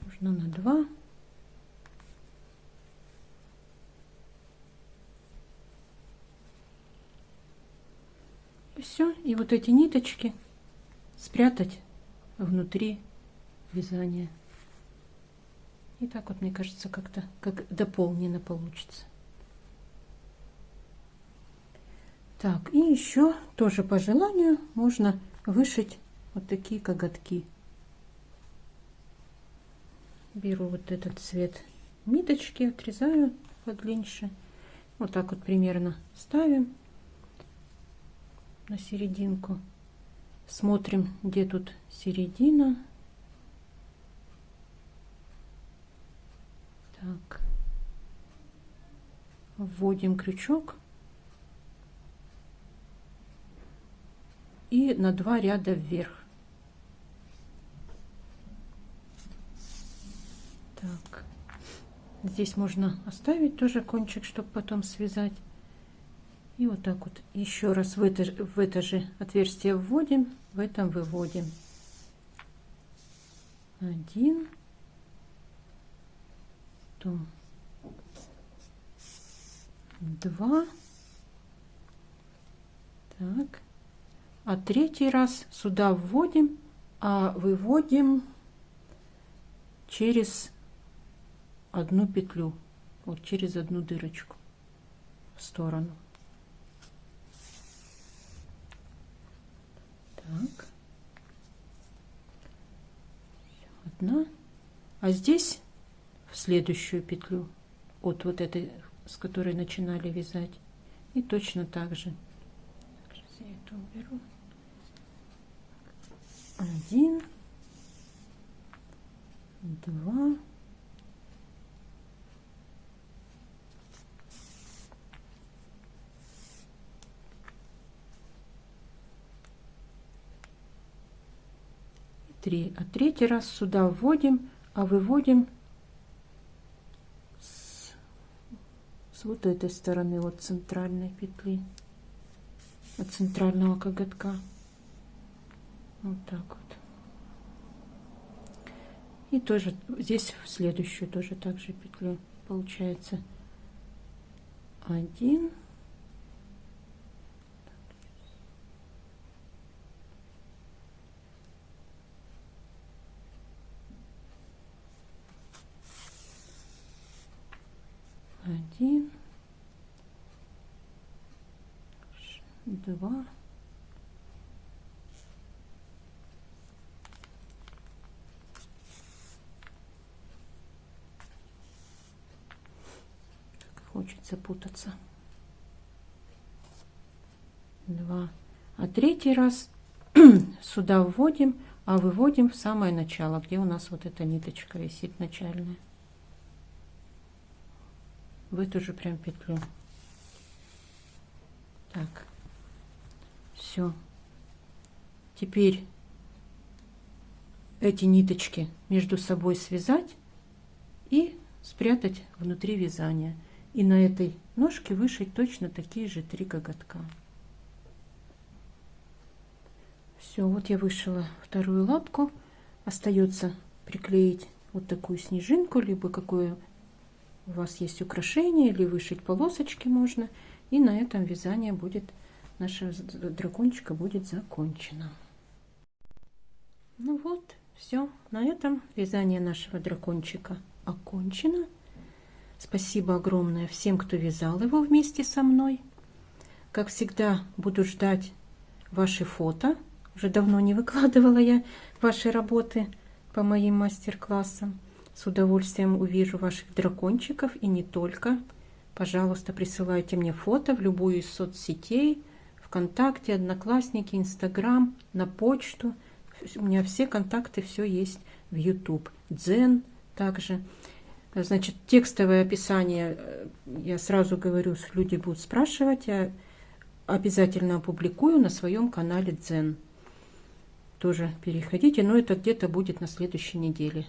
Можно на 2. И все. И вот эти ниточки спрятать внутри вязания. И так вот, мне кажется, как-то как дополнено получится. Так, и еще тоже по желанию можно вышить вот такие коготки. Беру вот этот цвет ниточки, отрезаю подлиннее. Вот так вот примерно ставим на серединку. Смотрим, где тут середина. Так. Вводим крючок. И на 2 ряда вверх. Так. Здесь можно оставить тоже кончик, чтобы потом связать. И вот так вот еще раз в это же отверстие вводим, в этом выводим. 1, потом 2, так, а 3-й раз сюда вводим, а выводим через одну петлю, вот через одну дырочку в сторону. Так, одна, а здесь в следующую петлю от вот этой, с которой начинали вязать, и точно так же. Сейчас я это уберу. 1, 2, 3. А 3-й раз сюда вводим, а выводим с вот этой стороны, вот центральной петли, от центрального коготка. Вот так вот. И тоже здесь в следующую тоже так же петлю получается 1, 1, 2, 'Хочется путаться. 2. А третий раз сюда вводим, а выводим в самое начало, где у нас вот эта ниточка висит начальная. В эту же прям петлю. Так, все. Теперь эти ниточки между собой связать и спрятать внутри вязания. И на этой ножке вышить точно такие же 3 коготка. Все, вот я вышила вторую лапку. Остается приклеить вот такую снежинку, либо какое у вас есть украшение, или вышить полосочки можно. И на этом вязание будет, наша дракончика будет закончена. Ну вот, все, на этом вязание нашего дракончика окончено. Спасибо огромное всем, кто вязал его вместе со мной. Как всегда, буду ждать ваши фото. Уже давно не выкладывала я ваши работы по моим мастер-классам. С удовольствием увижу ваших дракончиков и не только. Пожалуйста, присылайте мне фото в любую из соцсетей, ВКонтакте, Одноклассники, Инстаграм, на почту. У меня все контакты, все есть в YouTube. Дзен также. Значит, текстовое описание, я сразу говорю, люди будут спрашивать, я обязательно опубликую на своем канале Дзен. Тоже переходите, но это где-то будет на следующей неделе.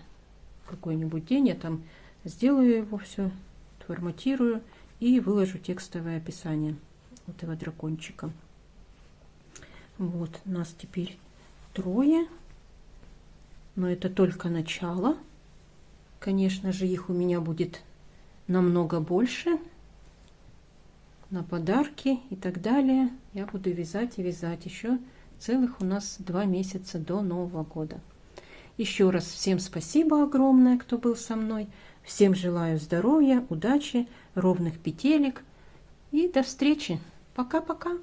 Какой-нибудь день я там сделаю его все, форматирую и выложу текстовое описание этого дракончика. Вот, нас теперь 3, но это только начало. Конечно же, их у меня будет намного больше. На подарки и так далее. Я буду вязать и вязать. Еще целых у нас 2 месяца до Нового года. Еще раз всем спасибо огромное, кто был со мной. Всем желаю здоровья, удачи, ровных петелек. И до встречи. Пока-пока.